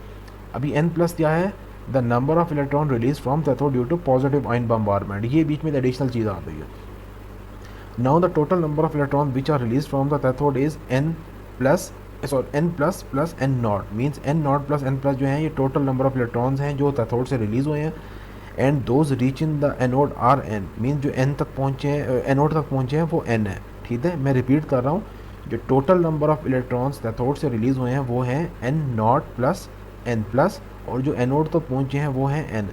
अभी एन प्लस क्या है, the number of electron release from cathode due to positive ion bombardment, ये बीच में एडिशनल चीज़ आ गई है. Now the total number of electron which are release from the cathode is N plus N plus plus N not, means N not plus N plus जो है ये टोटल नंबर ऑफ इलेक्ट्रॉन्स हैं जो cathode से release हुए हैं. And those reach in the anode are N, means जो N तक पहुँचे हैं, एनोड तक पहुँचे हैं वो एन है. ठीक है, मैं रिपीट कर रहा हूँ, जो total number of electrons cathode से रिलीज हुए हैं वो हैं N not plus N plus, और जो एनोड तक पहुँचे हैं वो हैं एन.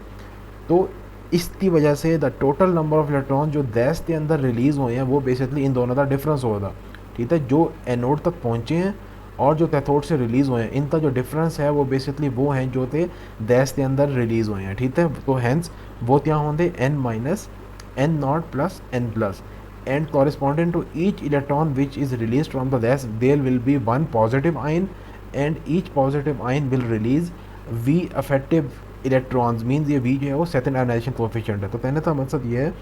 तो इसकी वजह से the total number of electron जो गैस के अंदर रिलीज हुए हैं वो बेसिकली इन दोनों का डिफरेंस होगा. ठीक है, जो एनोड तक पहुँचे हैं और जो कैथोड से रिलीज हुए हैं इनका जो डिफरेंस है वो बेसिकली वो हैं जो थे गैस के अंदर रिलीज हुए हैं. ठीक है, तो हैंस वो क्या होंगे N minus N not plus N plus, and corresponding to each electron which is release from the gas there will be one positive ion, and each positive ion will release V effective electrons, means ये V जो है वो second ionization coefficient है. तो कहने का मकसद ये है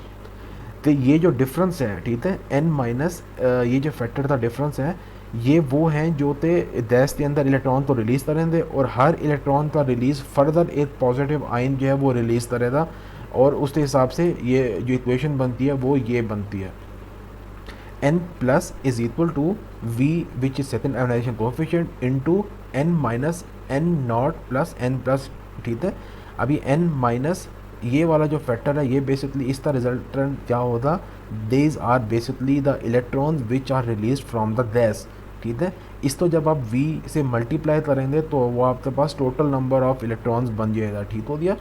कि ये जो डिफरेंस है, ठीक है, एन माइनस ये जो फैक्टर का डिफरेंस है ये वो हैं जो थे गैस के अंदर इलेक्ट्रॉन तो रिलीज़ करेंगे और हर इलेक्ट्रॉन का रिलीज़ फर्दर एक पॉजिटिव आइन जो है वो रिलीज़ करेगा, और उसके हिसाब से ये जो इक्वेशन बनती है वो ये बनती है n plus is equal to v which is second ionization coefficient into n minus n not plus n plus. ठीक है, अभी n माइनस ये वाला जो फैक्टर है ये बेसिकली इसका रिजल्टेंट क्या होगा, these are basically the electrons which are release from the gas. ठीक है, इसको जब आप v से मल्टीप्लाई करेंगे तो वो आपके पास टोटल नंबर ऑफ इलेक्ट्रॉन्स बन जाएगा. ठीक हो गया,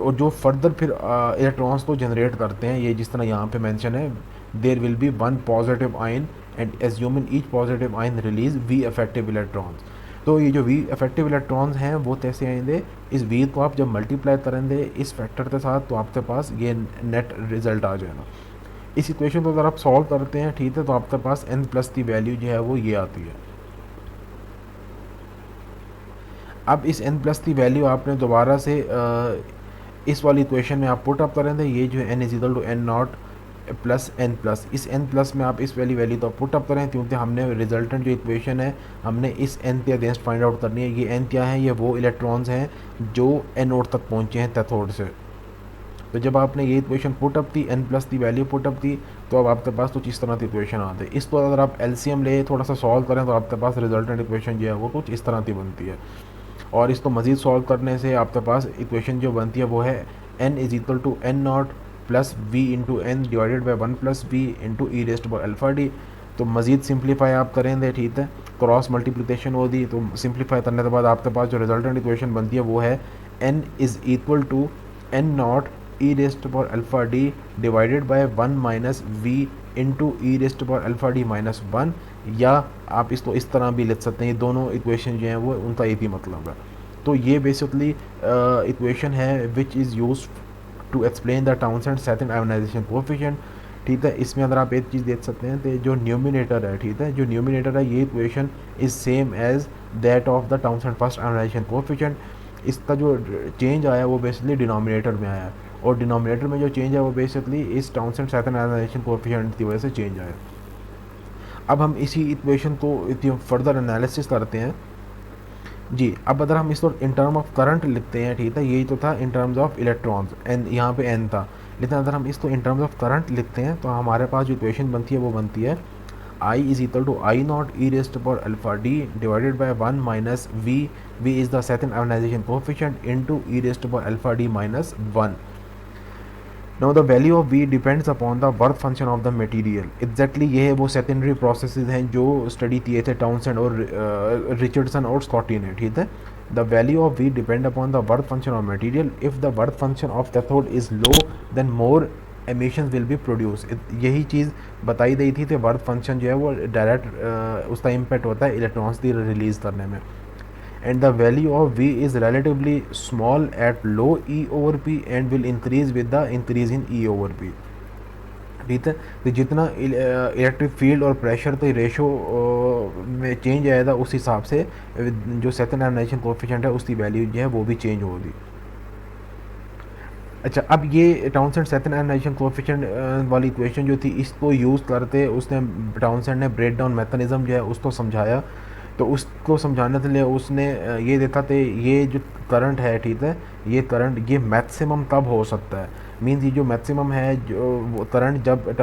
और जो फर्दर फिर इलेक्ट्रॉन्स को जनरेट करते हैं ये जिस तरह यहाँ पे मेंशन है, there will be one positive ion and assuming each positive ion release V effective electrons. तो ये जो वी इफेक्टिव इलेक्ट्रॉन्स हैं वो कैसे आएंगे, इस वी को आप जब मल्टीप्लाई करेंगे इस फैक्टर के साथ तो आपके पास ये नेट रिजल्ट आ जाएगा. इस इक्वेशन को अगर आप सॉल्व करते हैं, ठीक है, तो आपके पास n प्लस की वैल्यू जो है वो ये आती है. अब इस n प्लस की वैल्यू आपने दोबारा से इस वाली इक्वेशन में आप पुट अप करेंगे, ये जो है n is equal to N not plus N plus, इस n प्लस में आप इस वाली वैल्यू तो पुट अप करें क्योंकि हमने रिजल्टेंट जो इक्वेशन है हमने इस n के अगेंस्ट फाइंड आउट करनी है. ये n क्या है, ये वो इलेक्ट्रॉन्स हैं जो एनोड तक पहुँचे हैं कैथोड से. तो जब आपने ये इक्वेशन पुट अप की, n प्लस की वैल्यू पुट अप की, तो अब आपके पास कुछ इस तरह की इक्वेशन आते हैं. इसको अगर आप LCM ले थोड़ा सा सॉल्व करें तो आपके पास रिजल्टेंट इक्वेशन जो है वो कुछ इस तरह की बनती है. और इसको मज़ीद सॉल्व करने से आपके पास इक्वेशन जो बनती है वो है n is equal to N not plus V into N divided by one plus V into E raised by alpha D. तो मज़ीद सिंप्लीफाई आप करेंगे, ठीक है, क्रॉस मल्टीप्लिकेशन होगी, तो सिंप्लीफाई करने के बाद आपके पास जो रिजल्टेंट इक्वेशन बनती है वो है n is equal to N not E raised by alpha d divided by one minus v into E raised by alpha d minus one, या आप इसको इस तरह भी लिख सकते हैं. ये दोनों इक्वेशन जो हैं वो उनका एक ही मतलब है. तो ये बेसिकली इक्वेशन है which is use to explain the Townsend second ionization coefficient. ठीक है, इसमें अगर आप एक चीज़ देख सकते हैं तो जो न्यूमिनेटर है, ठीक है, जो न्यूमिनेटर है ये equation is same as that of the Townsend first ionization coefficient. इसका जो चेंज आया है वो बेसिकली डिनोमिनेटर में आया है, और डिनोमिनेटर में जो चेंज है वो बेसिकली इस टाउनसेंड सेकंड आयोनाइजेशन कोएफिशिएंट की वजह से चेंज आया. अब हम इसी इक्वेशन को फर्दर एनालिसिस करते हैं जी. अब अगर हम इसको इन टर्म ऑफ करंट लिखते हैं, ठीक है, यही तो था in terms of electrons, n यहाँ पे एन था, लेकिन अगर हम इसको इन टर्म्स ऑफ करंट लिखते हैं तो हमारे पास जो इक्वेशन बनती है वो बनती है I is equal to I not E raised power alpha d divided by one minus v, v is the second ionization coefficient into e raised power alpha d minus one. Now the value of v depends upon the work function of the material. Exactly ये है वो secondary processes हैं जो study किए थे Townsend और Richardson और Scottie ने. ठीक है, the value of v depend upon the work function of material. If the work function of cathode is low then more emissions will be produce. यही चीज़ बताई गई थी कि वर्क फंक्शन जो है वो डायरेक्ट उसका इम्पैक्ट होता है इलेक्ट्रॉन्स की रिलीज़ करने में. and the value of V is relatively small at low E over P and will increase with the increase in E over P. ठीक है, तो जितना इलेक्ट्रिक फील्ड और प्रेशर के रेशो में चेंज आएगा उस हिसाब से जो सेकंड आयोनाइजेशन कोएफिशिएंट है उसकी वैल्यू जो है वो भी चेंज होगी. अच्छा, अब ये टाउनसेंड सेकंड आयोनाइजेशन कोएफिशिएंट वाली इक्वेशन जो थी इसको यूज़ करते उसने टाउनसेंड ने ब्रेक डाउन मैकेनिज्म जो है उसको समझाया तो उसको समझाने के लिए उसने ये देखा थे ये जो करंट है, ठीक है, ये करंट ये मैक्सिमम तब हो सकता है, मीन्स ये जो मैक्सिमम है जो वो करंट जब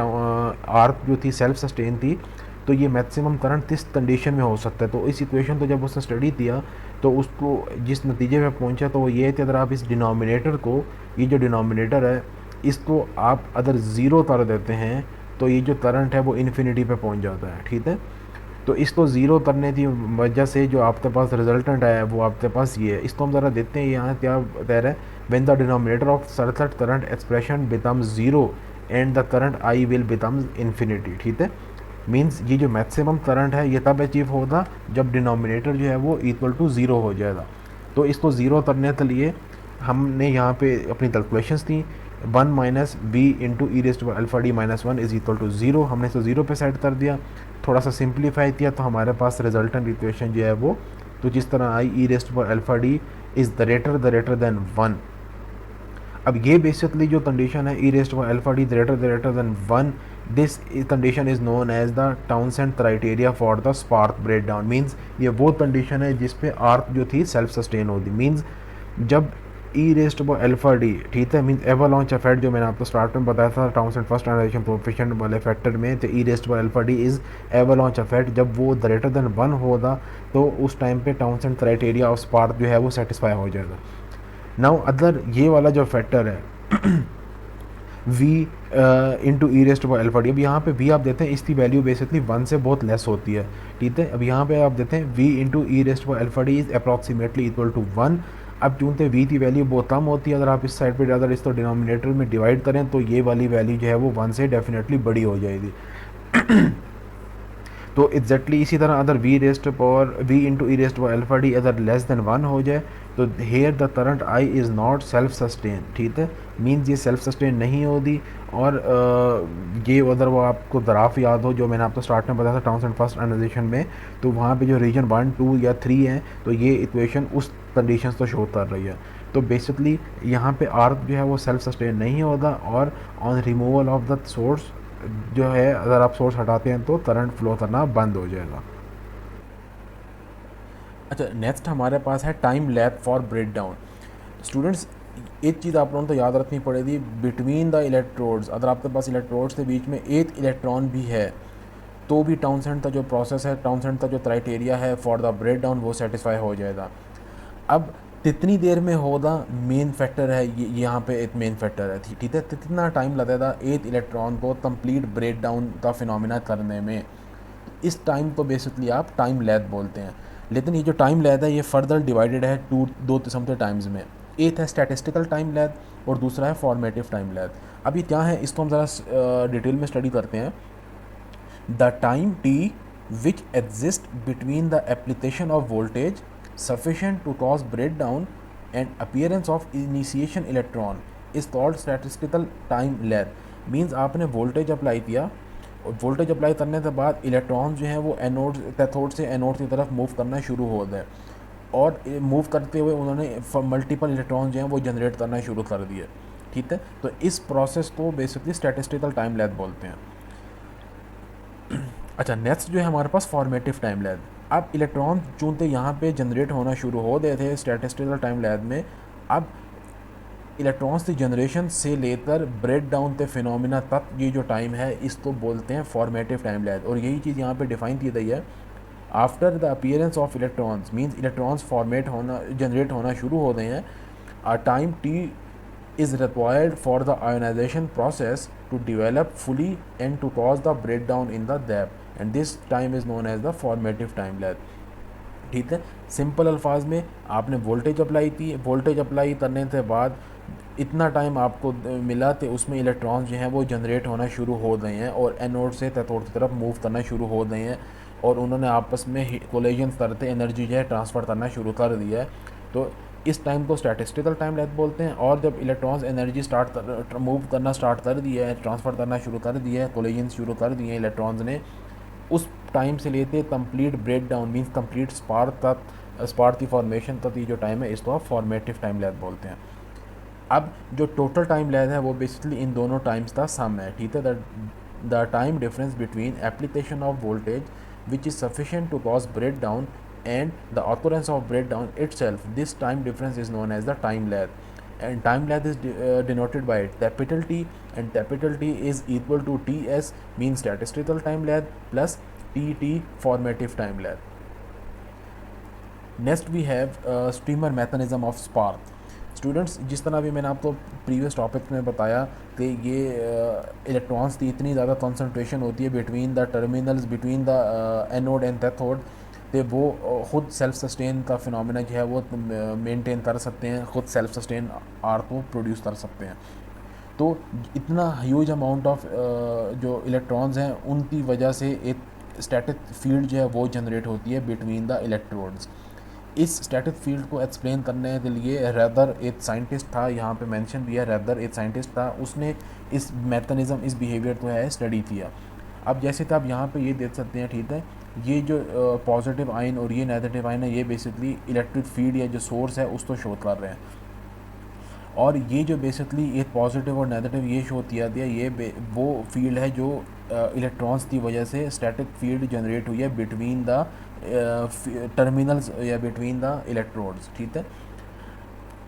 आर्क जो थी सेल्फ सस्टेन थी, तो ये मैक्सिमम करंट किस कंडीशन में हो सकता है। तो इस इक्वेशन को जब उसने स्टडी किया तो उसको जिस नतीजे पे पहुंचा तो वो ये है कि अगर आप इस डिनोमिनेटर को, ये जो डिनोमिनेटर है इसको आप अगर ज़ीरो कर देते हैं तो ये जो करंट है वो इन्फिनिटी पे पहुंच जाता है, ठीक है। तो इसको ज़ीरो करने की वजह से जो आपके पास रिजल्टेंट आया है वो आपके पास ये है। इसको हम ज़रा देखते हैं यहाँ क्या कह रहा है, when the denominator of circuit current expression becomes zero and the current I will becomes infinity, ठीक है। मीन्स ये जो मैक्सिमम करंट है ये तब अचीव होगा जब डिनोमिनेटर जो है वो इक्वल टू ज़ीरो हो जाएगा। तो इसको ज़ीरो करने के लिए हमने यहाँ पे अपनी कैलकुलेशंस थी, 1 minus b into E raised alpha d minus 1 is equal to zero, हमने इसको ज़ीरो पे सेट कर दिया, थोड़ा सा सिंप्लीफाई किया तो हमारे पास रिजल्टेंट इक्वेशन जो है वो तो जिस तरह I e raised alpha D is greater than 1। अब ये बेसिकली जो कंडीशन है e raised alpha D greater than 1, this condition is known as the Townsend criteria for the spark break down. Means ये वो कंडीशन है जिस पे arc जो थी सेल्फ सस्टेन होती। मीन्स जब ई रेस्ट अल्फ़ा डी, ठीक है, मीन्स एवलांच इफेक्ट जो मैंने आपको स्टार्ट में बताया था टाउनसेंड फर्स्ट एनालाइजेशन कोएफिशिएंट वाले फैक्टर में, तो e raised alpha D is avalanche effect, जब वो ग्रेटर दैन 1 होगा तो उस टाइम पे टाउनसेंड क्राइटेरिया ऑफ स्पार्क जो है वो सेटिस्फाई हो जाएगा। नाउ अदर ये वाला जो फैक्टर है v into E raised by alpha D, अब यहाँ पे v आप देते हैं इसकी वैल्यू बेसिकली 1 से बहुत लेस होती है, ठीक है। अब यहाँ पे आप देते हैं v into E raised by alpha d is approximately equal to 1। अब चूँकि v की वैल्यू बहुत कम होती है, अगर आप इस साइड पे ज़्यादा इसको डिनोमिनेटर में डिवाइड करें तो ये वाली वैल्यू जो है वो 1 से डेफिनेटली बड़ी हो जाएगी। तो एग्जैक्टली इसी तरह अगर v raised power v into E raised by alpha d अगर लेस देन 1 हो जाए तो here the current I is not self sustain, ठीक है। मीन्स ये सेल्फ सस्टेन नहीं होगी। और ये अगर वो आपको ग्राफ याद हो जो मैंने आपको स्टार्ट में बताया था टाउनसेंड फर्स्ट एनालाइजेशन में, तो वहाँ पे जो रीजन 1, 2 या 3 है तो ये इक्वेशन उस कंडीशंस को शो कर रही है। तो बेसिकली यहाँ पे आर्क जो है वो सेल्फ सस्टेन नहीं होगा और on removal of the source जो है अगर आप सोर्स हटाते हैं तो करंट फ्लो करना बंद हो जाएगा। अच्छा, नेक्स्ट हमारे पास है time lag for break down. Students एक चीज़ आप लोगों को याद रखनी पड़ेगी, बिटवीन द इलेक्ट्रोड्स, अगर आपके पास इलेक्ट्रोड्स के बीच में एक इलेक्ट्रॉन भी है तो भी टाउनसेंड का जो प्रोसेस है, टाउनसेंड का जो क्राइटेरिया है फॉर द ब्रेक डाउन वो सेटिस्फाई हो जाएगा। अब कितनी देर में होगा मेन फैक्टर है, यहाँ पे एक मेन फैक्टर है, ठीक है। कितना टाइम लगेगा एक इलेक्ट्रॉन को कंप्लीट ब्रेक डाउन का फिनोमिना करने में, इस टाइम को बेसिकली आप टाइम लैप बोलते हैं। लेकिन ये जो टाइम लैप है ये फर्दर डिवाइडेड है दो किस्म के टाइम्स में, एक है स्टैटिस्टिकल टाइम लैप और दूसरा है फॉर्मेटिव टाइम लैप। अब ये क्या है इसको हम ज़रा डिटेल में स्टडी करते हैं। The time T which exist between the application of voltage sufficient to cause breakdown and appearance of initiation electron is called statistical time lag। Means आपने वोल्टेज अप्लाई किया और वोल्टेज अप्लाई करने के बाद electron जो हैं वो एनोड कैथोड से एनोड की तरफ मूव करना शुरू हो गए और मूव करते हुए उन्होंने मल्टीपल इलेक्ट्रॉन जो हैं वो जनरेट करना शुरू कर दिए, ठीक है। तो इस प्रोसेस को बेसिकली स्टैटिस्टिकल टाइम लैग बोलते हैं। अच्छा, नेक्स्ट जो है हमारे पास फॉर्मेटिव टाइम लैग। अब इलेक्ट्रॉन चूंकि यहाँ पे जनरेट होना शुरू हो गए थे स्टैटिस्टिकल टाइम लैग में, अब इलेक्ट्रॉन्स की जनरेशन से लेकर ब्रेक डाउन के फिनोमिना तक ये जो टाइम है इसको बोलते हैं फॉर्मेटिव टाइम लैग। और यही चीज़ यहाँ पे डिफाइन की गई है, after the appearance of electrons, means electrons format होना जनरेट होना शुरू हो गए हैं, a time T is required for the ionization process to develop fully and to cause the breakdown in the gap, and this time is known as the formative time lag, ठीक है। Simple अल्फाज में आपने voltage apply की, voltage apply करने के बाद इतना टाइम आपको मिला तो उसमें इलेक्ट्रॉन्स जो हैं वो जनरेट होना शुरू हो गए हैं और एनोड से कैथोड की तरफ मूव करना शुरू हो गए हैं और उन्होंने आपस में कोलिजन करते एनर्जी जो है ट्रांसफ़र करना शुरू कर दिया है। तो इस टाइम को स्टैटिस्टिकल टाइम लैग बोलते हैं। और जब इलेक्ट्रॉन्स एनर्जी मूव करना स्टार्ट कर दिया है, ट्रांसफ़र करना शुरू कर दिया है, कोलिजन शुरू कर दिए हैं इलेक्ट्रॉन्स ने, उस टाइम से लेते complete break down means complete spark की फॉर्मेशन तक ये जो टाइम है इसको आप फॉर्मेटिव टाइम लैग बोलते हैं। अब जो टोटल टाइम लैग है वो बेसिकली इन दोनों टाइम्स का सम है, ठीक है। The time difference between application of voltage which is sufficient to cause break down and the occurrence of breakdown itself. This time difference is known as the time lag, and time lag is denoted by capital T, and capital T is equal to TS, means statistical time lag, plus TT, formative time lag. Next we have streamer mechanism of spark. Students, जिस तरह भी मैंने आपको previous topic में बताया कि ये electrons की इतनी ज़्यादा कंसंट्रेशन होती है between the terminals, between the anode and cathode, तो वो खुद सेल्फ सस्टेन का फिनोमेना जो है वो मेंटेन कर सकते हैं, खुद सेल्फ सस्टेन आर को प्रोड्यूस कर सकते हैं. तो इतना ह्यूज अमाउंट ऑफ जो इलेक्ट्रॉन्स हैं उनकी वजह से एक स्टैटिक फील्ड जो है वो जनरेट होती है बिटवीन द इलेक्ट्रोड्स. इस स्टैटिक फील्ड को एक्सप्लेन करने के लिए रैदर एक साइंटिस्ट था, यहाँ पे मेंशन भी है, रैदर एक साइंटिस्ट था, उसने इस मैकेनिज़्म, इस बिहेवियर को है स्टडी किया. अब जैसे कि आप यहाँ पे ये देख सकते हैं, ठीक है, ये जो पॉजिटिव आयन और ये नेगेटिव आयन है, ये बेसिकली इलेक्ट्रिक फील्ड या जो सोर्स है उसको शो कर रहे हैं. और ये जो बेसिकली एक पॉजिटिव और नेगेटिव ये शो किया दिया, ये वो फील्ड है जो इलेक्ट्रॉन्स की वजह से स्टैटिक फील्ड जनरेट हुई है बिटवीन द टर्मिनल्स या बिटवीन द इलेक्ट्रोड्स. ठीक है.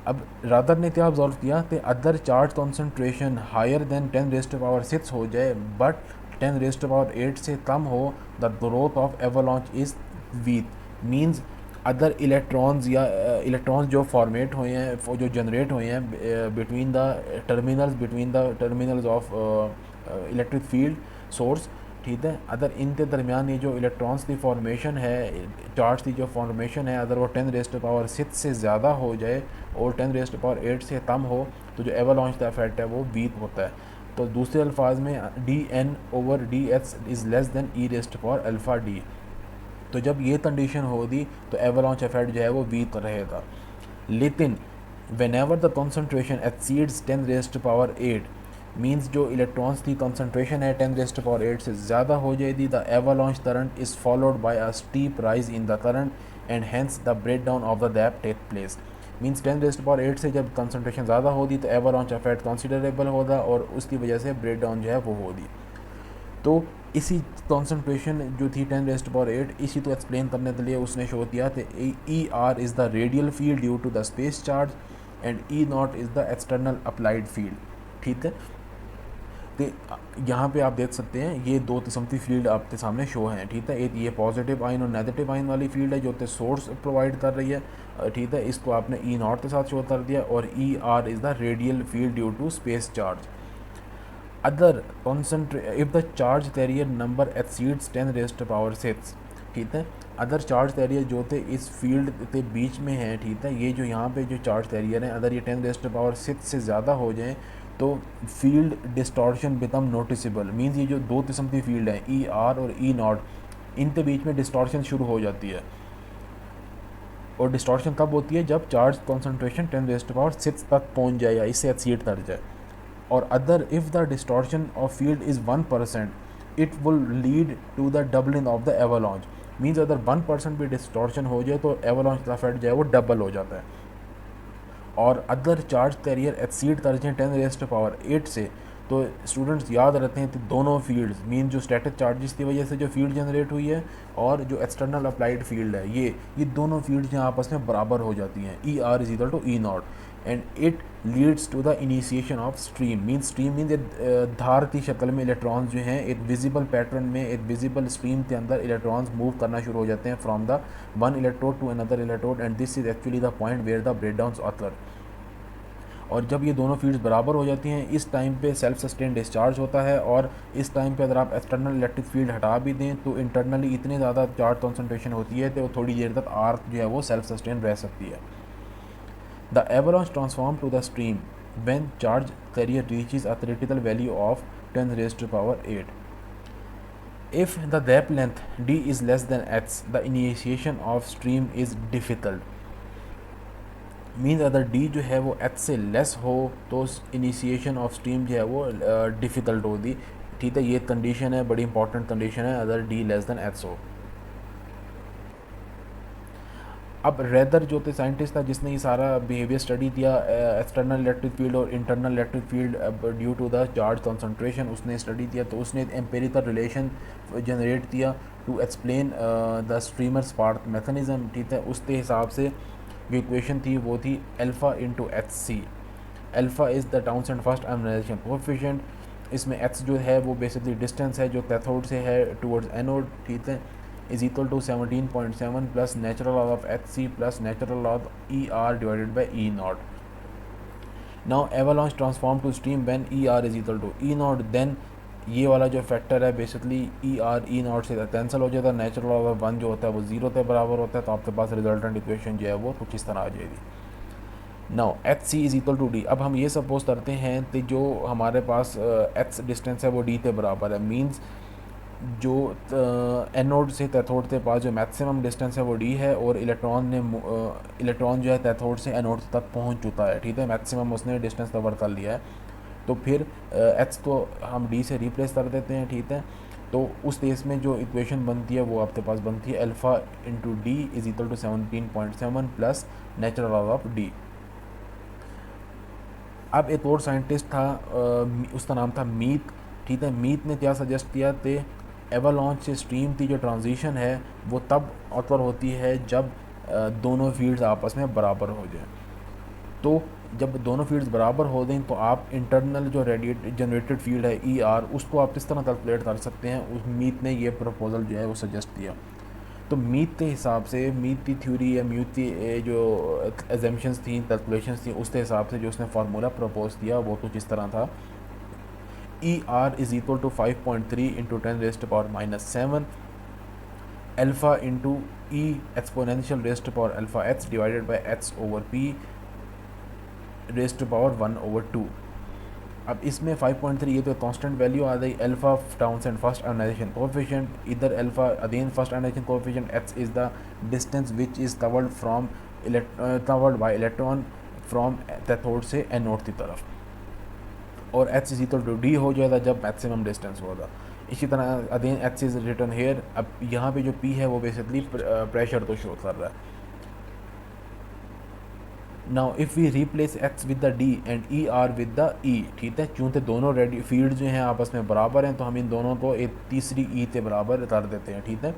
अब रादर ने क्या ऑब्जर्व किया कि other charge concentration higher than 10⁻⁶ हो जाए बट 10⁻⁸ से कम हो, the growth of avalanche is weak. Means other electrons या इलेक्ट्रॉन्स जो फॉर्मेट हुए हैं, जो जनरेट हुए हैं between the terminals of electric field source, ठीक है, अगर इनके दरमियान ये जो इलेक्ट्रॉन्स की फॉर्मेशन है, चार्ज की जो फॉर्मेशन है, अगर वो 10⁻⁶ से ज़्यादा हो जाए और 10⁻⁸ से कम हो, तो जो एवलांच का इफेक्ट है वो वीक होता है. तो दूसरे अल्फाज में dN/dx is less than e⁻⁴ तो जब ये कंडीशन होगी तो एवलांच इफेक्ट जो है वो वीक रहेगा. लेकिन whenever the concentration exceeds 10⁻⁸, means जो इलेक्ट्रॉन्स की कंसंट्रेशन है 10⁻⁸ से ज़्यादा हो जाएगी, the avalanche current is followed by a steep rise in the current and hence the break down of the gap take place. Means 10⁻⁸ से जब कंसंट्रेशन ज़्यादा होगी तो एवलांच इफेक्ट कंसिडरेबल होगा और उसकी वजह से ब्रेक डाउन जो है वो होगी. तो इसी कंसंट्रेशन जो थी 10⁻⁸, इसी तो एक्सप्लेन करने के लिए उसने शो किया कि ER is the radial field due to the space charge and E0 is the external applied field. ठीक है. तो यहाँ पे आप देख सकते हैं ये दो किस्म की फील्ड आपके सामने शो हैं. ठीक है. एक ये पॉजिटिव आयन और नेगेटिव आयन वाली फील्ड है जो कि सोर्स प्रोवाइड कर रही है. ठीक है. इसको आपने E0 के साथ शो कर दिया और ER is the radial field due to space charge. Other if the charge carrier number exceeds 10⁻⁶, ठीक है, अदर चार्ज कैरियर जो थे इस फील्ड के बीच में हैं, ठीक है, ये जो यहाँ पे जो चार्ज कैरियर हैं अगर ये 10⁻⁶ से ज़्यादा हो जाएं तो field distortion become noticeable. Means ये जो दो किस्म की फील्ड हैं ER और E0, इनके बीच में डिस्टॉर्शन शुरू हो जाती है. और डिस्टॉर्शन कब होती है? जब चार्ज कॉन्सेंट्रेशन 10⁻⁶ तक पहुँच जाए या इससे एक्सीड कर जाए. और other if the distortion of field is 1%, it will lead to the doubling of the avalanche. Means अगर 1% भी डिस्टॉर्शन हो जाए तो एवलांच का इफेक्ट जो है वो डबल हो जाता है. और अदर चार्ज कैरियर एक्सीड कर जाए 10⁻⁸ से, तो स्टूडेंट्स याद रखते हैं कि दोनों फील्ड्स मीन जो स्टैटिक चार्जेस की वजह से जो फील्ड जनरेट हुई है और जो एक्सटर्नल अप्लाइड फील्ड है, ये दोनों फील्ड्स यहाँ आपस में बराबर हो जाती हैं. ER is equal to E0 and it leads to the initiation of stream. Mean धार की शक्ल में इलेक्ट्रॉन्स जो हैं एक विजिबल पैटर्न में, एक विजिबल स्ट्रीम के अंदर इलेक्ट्रॉन्स मूव करना शुरू हो जाते हैं from the one electrode to another electrode and this is actually the point where the breakdowns occur. और जब ये दोनों फील्ड्स बराबर हो जाती हैं इस टाइम पे सेल्फ सस्टेन डिस्चार्ज होता है. और इस टाइम पे अगर आप एक्सटर्नल इलेक्ट्रिक फील्ड हटा भी दें तो इंटरनली इतनी ज़्यादा चार्ज कॉन्सेंट्रेशन होती है तो थोड़ी देर तक आर्क जो है वो सेल्फ सस्टेन रह सकती है. The avalanche transform to the stream when charge carrier reaches a critical value of 10⁸. If the gap length d is less than h, the initiation of stream is difficult. Means अगर d जो है वो h से less हो तो initiation of stream जो है वो डिफ़िकल्ट होगी. ठीक है. ये कंडीशन है, बड़ी इंपॉर्टेंट कंडीशन है अगर d लेस दैन h हो. अब रेदर जो थे साइंटिस्ट था जिसने ये सारा बिहेवियर स्टडी किया एक्सटर्नल इलेक्ट्रिक फील्ड और internal electric field due to the charge concentration, उसने स्टडी किया तो उसने एम्पेरिकल रिलेशन जनरेट किया to explain the streamer spark mechanism, ठीक है। उसके हिसाब से जो इक्वेशन थी वो थी alpha into h c. Alpha is the Townsend first ionization coefficient, इसमें एच जो है वो बेसिकली डिस्टेंस है जो कैथोड से है टुवर्ड्स एनोड, ठीक है, is equal to 17.7 plus natural log of h c plus natural log e r divided by e not. Now avalanche transform to stream when e r is equal to e not, then ये वाला जो factor है basically e r e not से cancel हो जाता है, natural log of 1 जो होता है वो 0 के बराबर होता है, तो आपके पास रिजल्टेंट इक्वेशन जो है वो कुछ इस तरह आ जाएगी। Now h c is equal to d. अब हम ये सपोज करते हैं कि जो हमारे पास एच डिस्टेंस है वो डी के बराबर है, मींस जो एनोड से कैथोड के पास जो मैक्सिमम डिस्टेंस है वो डी है और इलेक्ट्रॉन जो है कैथोड से एनोड तक पहुंच चुका है, ठीक है, मैक्सिमम उसने डिस्टेंस कवर कर लिया है। तो फिर एच को हम डी से रिप्लेस कर देते हैं, ठीक है। तो उस केस में जो इक्वेशन बनती है वो आपके पास बनती है alpha into d is equal to 17.7 plus natural log of d. अब एक और साइंटिस्ट था उसका नाम था मीत, ठीक है। मीत ने क्या सजेस्ट किया कि एवलांच से स्ट्रीम की जो ट्रांजिशन है वो तब ऑकर होती है जब दोनों फील्ड्स आपस में बराबर हो जाए। तो जब दोनों फील्ड्स बराबर हो दें तो आप इंटरनल जो जनरेटेड फील्ड है ई आर उसको आप किस तरह कैलकुलेट कर सकते हैं, उस मीत ने ये प्रपोजल जो है वो सजेस्ट किया। तो मीत के हिसाब से, मीत की थ्योरी या मीत की जो एजम्पशंस थी, कैलकुलेशंस थी, उसके हिसाब से जो उसने फार्मूला प्रपोज किया वो कुछ इस तरह था, e r is equal to 5.3 into 10 raised power -7 alpha into e exponential raised power alpha h divided by h over p raised power 1/2। अब इसमें 5.3 ये तो कांस्टेंट वैल्यू आ गई, alpha Townsend first ionization coefficient, इधर alpha again first ionization coefficient, H is the distance which is covered by electron from cathode से anode की तरफ, और H is equal to D हो जाएगा जब मैक्सिमम डिस्टेंस होगा। इसी तरह again H is return here. अब यहाँ पे जो पी है वो बेसिकली प्रेशर को शो कर रहा है। Now if we replace X with the D and E R with the E, ठीक है, चूँकि दोनों रेडी फील्ड जो हैं आपस में बराबर हैं तो हम इन दोनों को एक तीसरी ई के बराबर कर देते हैं, ठीक है।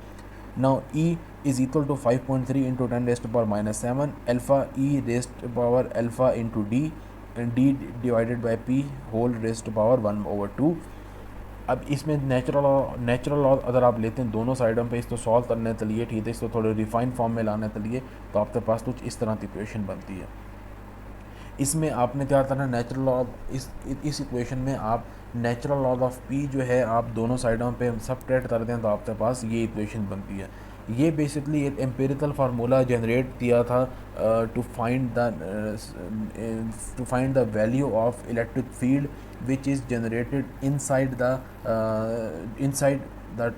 Now e is equal to 5.3 into 10 raised power -7 alpha e raised power alpha into d d divided by p whole raised power 1/2। अब इसमें नेचुरल लॉ अगर आप लेते हैं दोनों साइडों पे इसको सॉल्व करने के लिए, ठीक है, इसको थोड़े रिफाइंड फॉर्म में लाने के लिए, तो आपके पास कुछ इस तरह की इक्वेशन बनती है। इसमें आपने क्या करना, नेचुरल लॉ इस इक्वेशन में आप नेचुरल लॉग ऑफ पी जो है आप दोनों साइडों पे सबट्रैक्ट कर दें तो आपके पास ये इक्वेशन बनती है। ये बेसिकली एक एम्पिरिकल फार्मूला जनरेट किया था to find the value of electric field which is generated inside the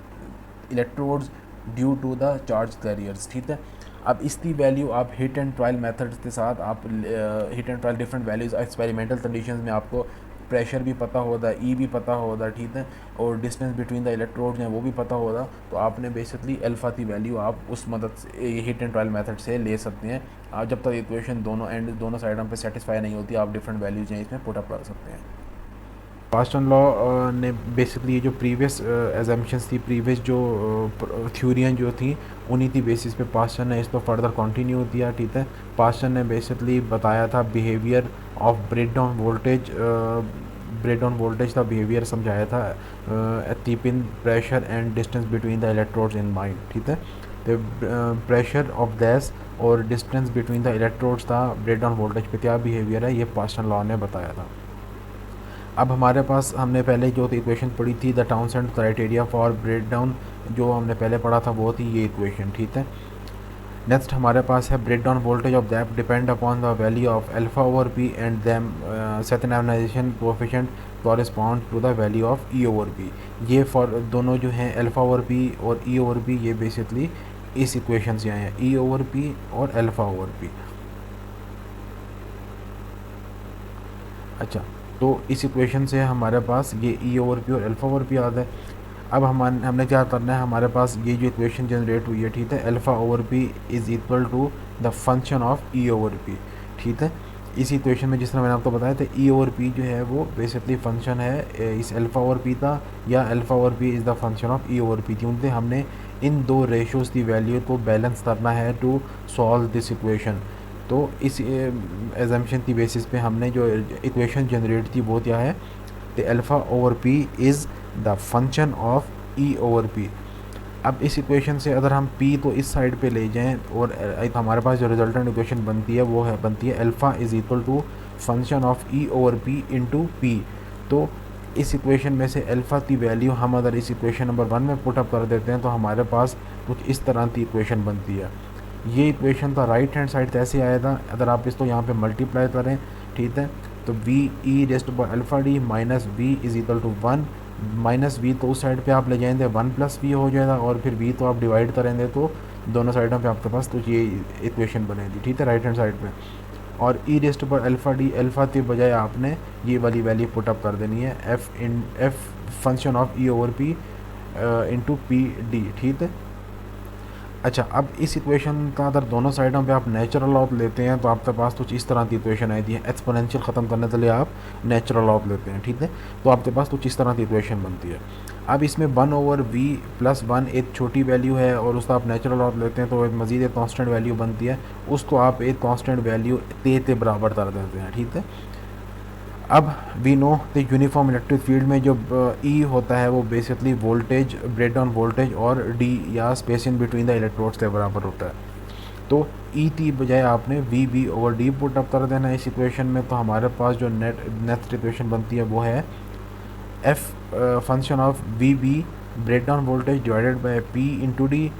electrodes due to the charge carriers, ठीक है। अब इसकी वैल्यू आप हिट एंड ट्रायल मेथड्स के साथ आप hit and trial different values experimental conditions में आपको प्रेशर भी पता होगा, ई भी पता होगा, ठीक है, और डिस्टेंस बिटवीन द इलेक्ट्रोड्स हैं वो भी पता होगा, तो आपने बेसिकली अल्फ़ा की वैल्यू आप उस मदद से हिट एंड ट्रायल मेथड से ले सकते हैं। आप जब तक इक्वेशन दोनों साइडों पे सेटिस्फाई नहीं होती आप डिफरेंट वैल्यूज़ हैं इसमें पुट अप कर सकते हैं। पास्टन लॉ ने बेसिकली ये जो प्रीवियस एजम्पशंस थी, प्रीवियस जो थ्योरियाँ जो थी, उन्हीं की बेसिस पे पास्टन ने इसको फर्दर कंटिन्यू किया, ठीक है। पास्टन ने बेसिकली बताया था बिहेवियर ऑफ ब्रेकडाउन वोल्टेज का बिहेवियर समझाया था, keeping pressure and distance between the electrodes in mind, ठीक है। तो प्रेशर ऑफ गैस और डिस्टेंस बिटवीन द इलेक्ट्रोड्स था ब्रेकडाउन वोल्टेज पे क्या बिहेवियर है, ये पास्टन लॉ ने बताया था। अब हमारे पास हमने पहले जो इक्वेशन पढ़ी थी the Townsend criteria for breakdown, जो हमने पहले पढ़ा था वो थी ये इक्वेशन, ठीक है। नेक्स्ट हमारे पास है breakdown voltage of that depend upon the value of alpha over p and them second ionization coefficient correspond to the value of e over p. ये फॉर दोनों जो हैं अल्फा ओवर पी और ई ओवर पी, ये basically इस equation से आए हैं, ई ओवर पी और अल्फा ओवर पी। अच्छा, तो इस इक्वेशन से हमारे पास ये ई ओवर पी और अल्फ़ा ओवर पी आता है। अब हमने क्या करना है, हमारे पास ये जो इक्वेशन जनरेट हुई है, ठीक है, alpha over p is equal to the function of e over p, ठीक है। इस इक्वेशन में जिस तरह मैंने आपको बताया था ई ओवर पी जो है वो बेसिकली फंक्शन है इस अल्फ़ा ओवर पी का, या alpha over p is the function of e over P, क्योंकि हमने इन दो रेशोज़ की वैल्यू को बैलेंस करना है टू सॉल्व दिस इक्वेशन। तो इस एजम्पशन की बेसिस पे हमने जो इक्वेशन जनरेट थी वो क्या है, the alpha over p is the function of e over P. अब इस इक्वेशन से अगर हम p को इस साइड पे ले जाएं और एक हमारे पास जो रिजल्टेंट इक्वेशन बनती है वो है बनती है alpha is equal to function of e over p into p. तो इस इक्वेशन में से अल्फ़ा की वैल्यू हम अगर इस इक्वेशन नंबर 1 में पुटअप कर देते हैं तो हमारे पास कुछ इस तरह की इक्वेशन बनती है। ये इक्वेशन का राइट हैंड साइड कैसे आया था, अगर आप इसको यहाँ पे मल्टीप्लाई करें, ठीक है, तो v e raised by alpha d minus v is equal to 1, minus v तो उस साइड पे आप ले जाएंगे 1 प्लस वी हो जाएगा, और फिर वी तो आप डिवाइड करेंगे तो दोनों साइडों पे आपके पास तो ये इक्वेशन बनेगी, ठीक है, राइट हैंड साइड पे। और ई रेस्ट पर अल्फ़ा डी, अल्फ़ा के बजाय आपने ये वाली वैल्यू पुटअप कर देनी है f function of e over p into p D, ठीक है। अच्छा, अब इस इक्वेशन का अगर दोनों साइडों पे आप नेचुरल लॉग लेते हैं तो आपके पास कुछ इस तरह की इक्वेशन आती है। एक्सपोनेंशियल ख़त्म करने के लिए आप नेचुरल लॉग लेते हैं, ठीक है, तो आपके पास कुछ इस तरह की इक्वेशन बनती है। अब इसमें 1 ओवर वी प्लस 1 एक छोटी वैल्यू है और उसका आप नेचुरल लॉग लेते हैं तो एक मज़ीद एक कॉन्स्टेंट वैल्यू बनती है, उसको आप एक कॉन्स्टेंट वैल्यू के बराबर कर देते हैं, ठीक है। अब we know the uniform electric field में जो ई होता है वो basically voltage, break down voltage और डी या space in between the electrodes के बराबर होता है। तो ई की बजाय आपने v b over d put up कर देना है इस इक्वेशन में, तो हमारे पास जो नेक्स्ट इक्वेशन बनती है वो है f function of v b break down voltage divided by p into d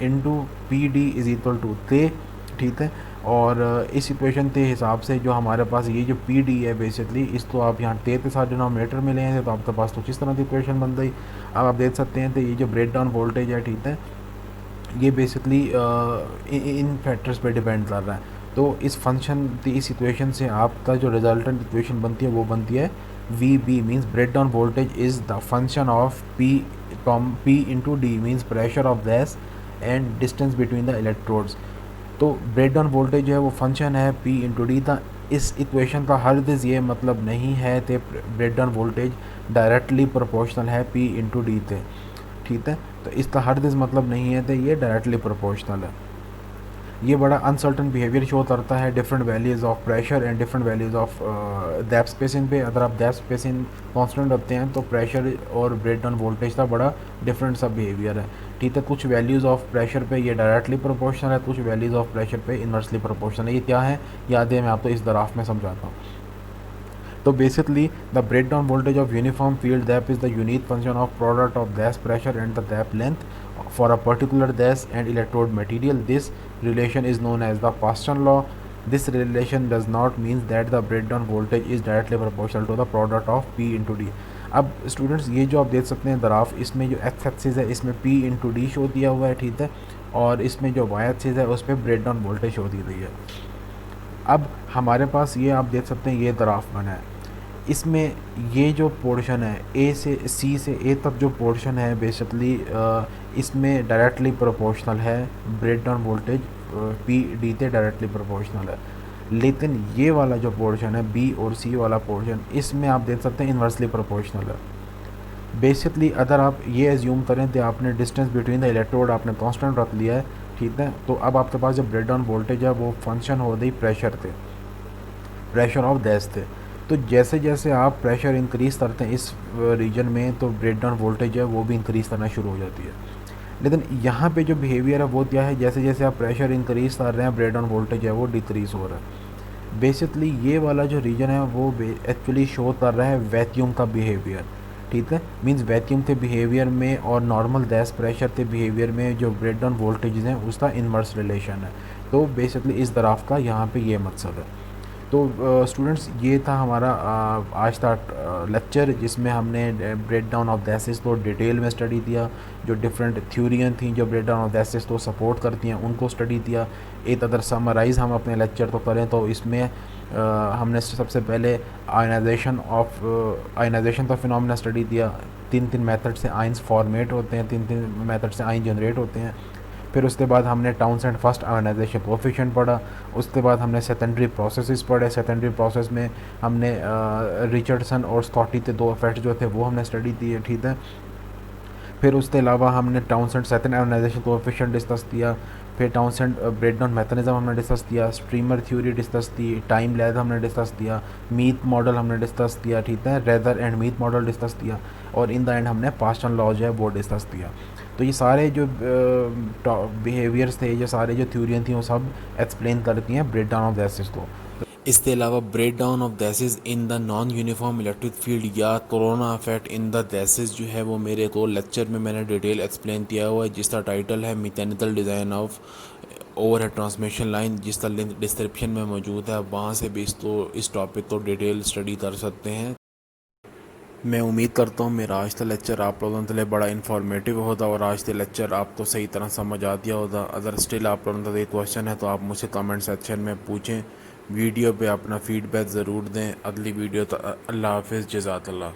into p d is equal to ते, ठीक है। और इस इक्वेशन के हिसाब से जो हमारे पास ये जो पी डी है बेसिकली इसको आप यहाँ ते के साथ डिनोमिनेटर में ले आए तो आपके पास कुछ इस तरह की इक्वेशन बन गई। अब आप देख सकते हैं तो ये जो ब्रेक डाउन वोल्टेज है, ठीक है, ये बेसिकली इन फैक्टर्स पे डिपेंड कर रहा है। तो इस फंक्शन की इस इक्वेशन से आपका जो रिजल्टेंट इक्वेशन बनती है वो बनती है v b means break down voltage is the function of p into d means pressure of gas and distance between the electrodes. तो ब्रेक डाउन वोल्टेज जो है वो फंक्शन है पी इंटू डी का। इस इक्वेशन का हरगिज़ ये मतलब नहीं है कि break down voltage directly proportional है पी इंटू डी थे, ठीक है, तो इसका हरगिज़ मतलब नहीं है कि ये डायरेक्टली प्रोपोर्शनल है। ये बड़ा अनसर्टन बिहेवियर शो करता है different values of pressure and different values of depth spacing पे। अगर आप डेप्थ स्पेसिंग कांस्टेंट रखते हैं तो प्रेशर और ब्रेक डाउन वोल्टेज का बड़ा डिफरेंट सा बिहेवियर है, ठीक है। कुछ वैल्यूज़ ऑफ प्रेशर पे ये डायरेक्टली प्रोपोर्शनल है, कुछ वैल्यूज़ ऑफ प्रेशर पे इन्वर्सली प्रोपोर्शनल है। ये क्या है याद है, मैं आपको इस ग्राफ में समझाता हूँ। तो basically the break down voltage of uniform field gap is the unique function of product of gas pressure and the gap length for a particular gas and electrode material. This relation is known as the Paschen law. This relation does not mean that the breakdown voltage is directly proportional to the product of P into D. अब students ये जो आप देख सकते हैं graph, इसमें जो x axis है इसमें P इंटू डी शो दिया हुआ है, ठीक है, और इसमें जो वाई एक्सिस है उस पर ब्रेक डाउन वोल्टेज शो दी गई है। अब हमारे पास ये आप देख सकते हैं ये ग्राफ बना है, इसमें ये जो पोर्शन है ए से सी से ए तक जो पोर्शन है बेसिकली इसमें डायरेक्टली प्रोपोर्शनल है break down voltage p d से डायरेक्टली प्रोपोर्शनल है। लेकिन ये वाला जो पोर्शन है बी और सी वाला पोर्शन इसमें आप देख सकते हैं इन्वर्सली प्रोपोर्शनल है। बेसिकली अगर आप ये एज्यूम करें तो आपने डिस्टेंस बिटवीन द इलेक्ट्रोड आपने कांस्टेंट रख लिया है, ठीक है, तो अब आपके पास जो ब्रेक डाउन वोल्टेज है वो फंक्शन हो गई प्रेशर थे, प्रेशर ऑफ गैस थे। तो जैसे जैसे आप प्रेशर इंक्रीज़ करते हैं इस रीजन में तो ब्रेक डाउन वोल्टेज है वो भी इंक्रीज़ करना शुरू हो जाती है। लेकिन यहाँ पे जो बिहेवियर है वो क्या है, जैसे जैसे आप प्रेशर इंक्रीज़ कर रहे हैं ब्रेक डाउन वोल्टेज है वो डिक्रीज़ हो रहा है। बेसिकली ये वाला जो रीजन है वो एक्चुअली शो कर रहा है वैक्यूम का बिहेवियर, ठीक है, मींस वैक्यूम के बिहेवियर में और नॉर्मल गैस प्रेशर के बिहेवियर में जो ब्रेक डाउन वोल्टेज हैं उसका इन्वर्स रिलेशन है। तो बेसिकली इस ग्राफ का यहाँ पे ये मकसद है। तो स्टूडेंट्स ये था हमारा आज का लेक्चर जिसमें हमने ब्रेक डाउन ऑफ गैसेस को डिटेल में स्टडी किया, जो डिफरेंट थ्योरियाँ थी जो ब्रेक डाउन ऑफ गैसेस को सपोर्ट करती हैं उनको स्टडी किया। एक अगर समराइज़ हम अपने लेक्चर को करें तो इसमें हमने सबसे पहले आयनाइजेशन का फिनोमेना स्टडी किया, तीन मेथड से आइंस फॉर्मेट होते हैं, तीन मेथड से आइन जनरेट होते हैं। फिर उसके बाद हमने टाउनसेंड फर्स्ट आयोनाइजेशन कोएफिशिएंट पढ़ा। उसके बाद हमने सेकेंडरी प्रोसेसेस पढ़े। सेकेंडरी प्रोसेस में हमने रिचर्डसन और स्कॉटी के दो इफेक्ट जो थे वो हमने स्टडी किए, ठीक है। फिर उसके अलावा हमने Townsend second ionization coefficient discuss किया। फिर टाउनसेंड ब्रेकडाउन मैकेनिज्म हमने डिस्कस किया। स्ट्रीमर थ्योरी डिस्कस की। टाइम लैग हमने डिस्कस किया। मीथ मॉडल हमने डिस्कस किया, ठीक है। Rather and myth model discuss किया। और इन द एंड हमने पास्टन लॉ जो है वो डिस्कस किया। तो ये सारे जो बिहेवियर्स थे, ये सारे जो थ्योरियाँ थी, वो सब एक्सप्लेन करती हैं ब्रेकडाउन ऑफ गैसेस को। इसके अलावा break down of gases in the non uniform electric field या corona effect in the gases जो है वो मेरे को लेक्चर में मैंने डिटेल एक्सप्लेन किया हुआ है, जिसका टाइटल है mechanical design of over head transmission line, जिसका लिंक डिस्क्रिप्शन में मौजूद है। वहाँ से भी इस टॉपिक को डिटेल स्टडी कर सकते हैं। मैं उम्मीद करता हूँ मेरा आज का लेक्चर आप लोगों के लिए बड़ा इन्फॉर्मेटिव होता और आज का लेक्चर आपको सही तरह समझ आ गया होता। अगर स्टिल आप लोगों का कोई क्वेश्चन है तो आप मुझसे कमेंट सेक्शन में पूछें। वीडियो पे अपना फीडबैक ज़रूर दें। अगली वीडियो तो अल्लाह हाफिज़, जज़ाकल्लाह।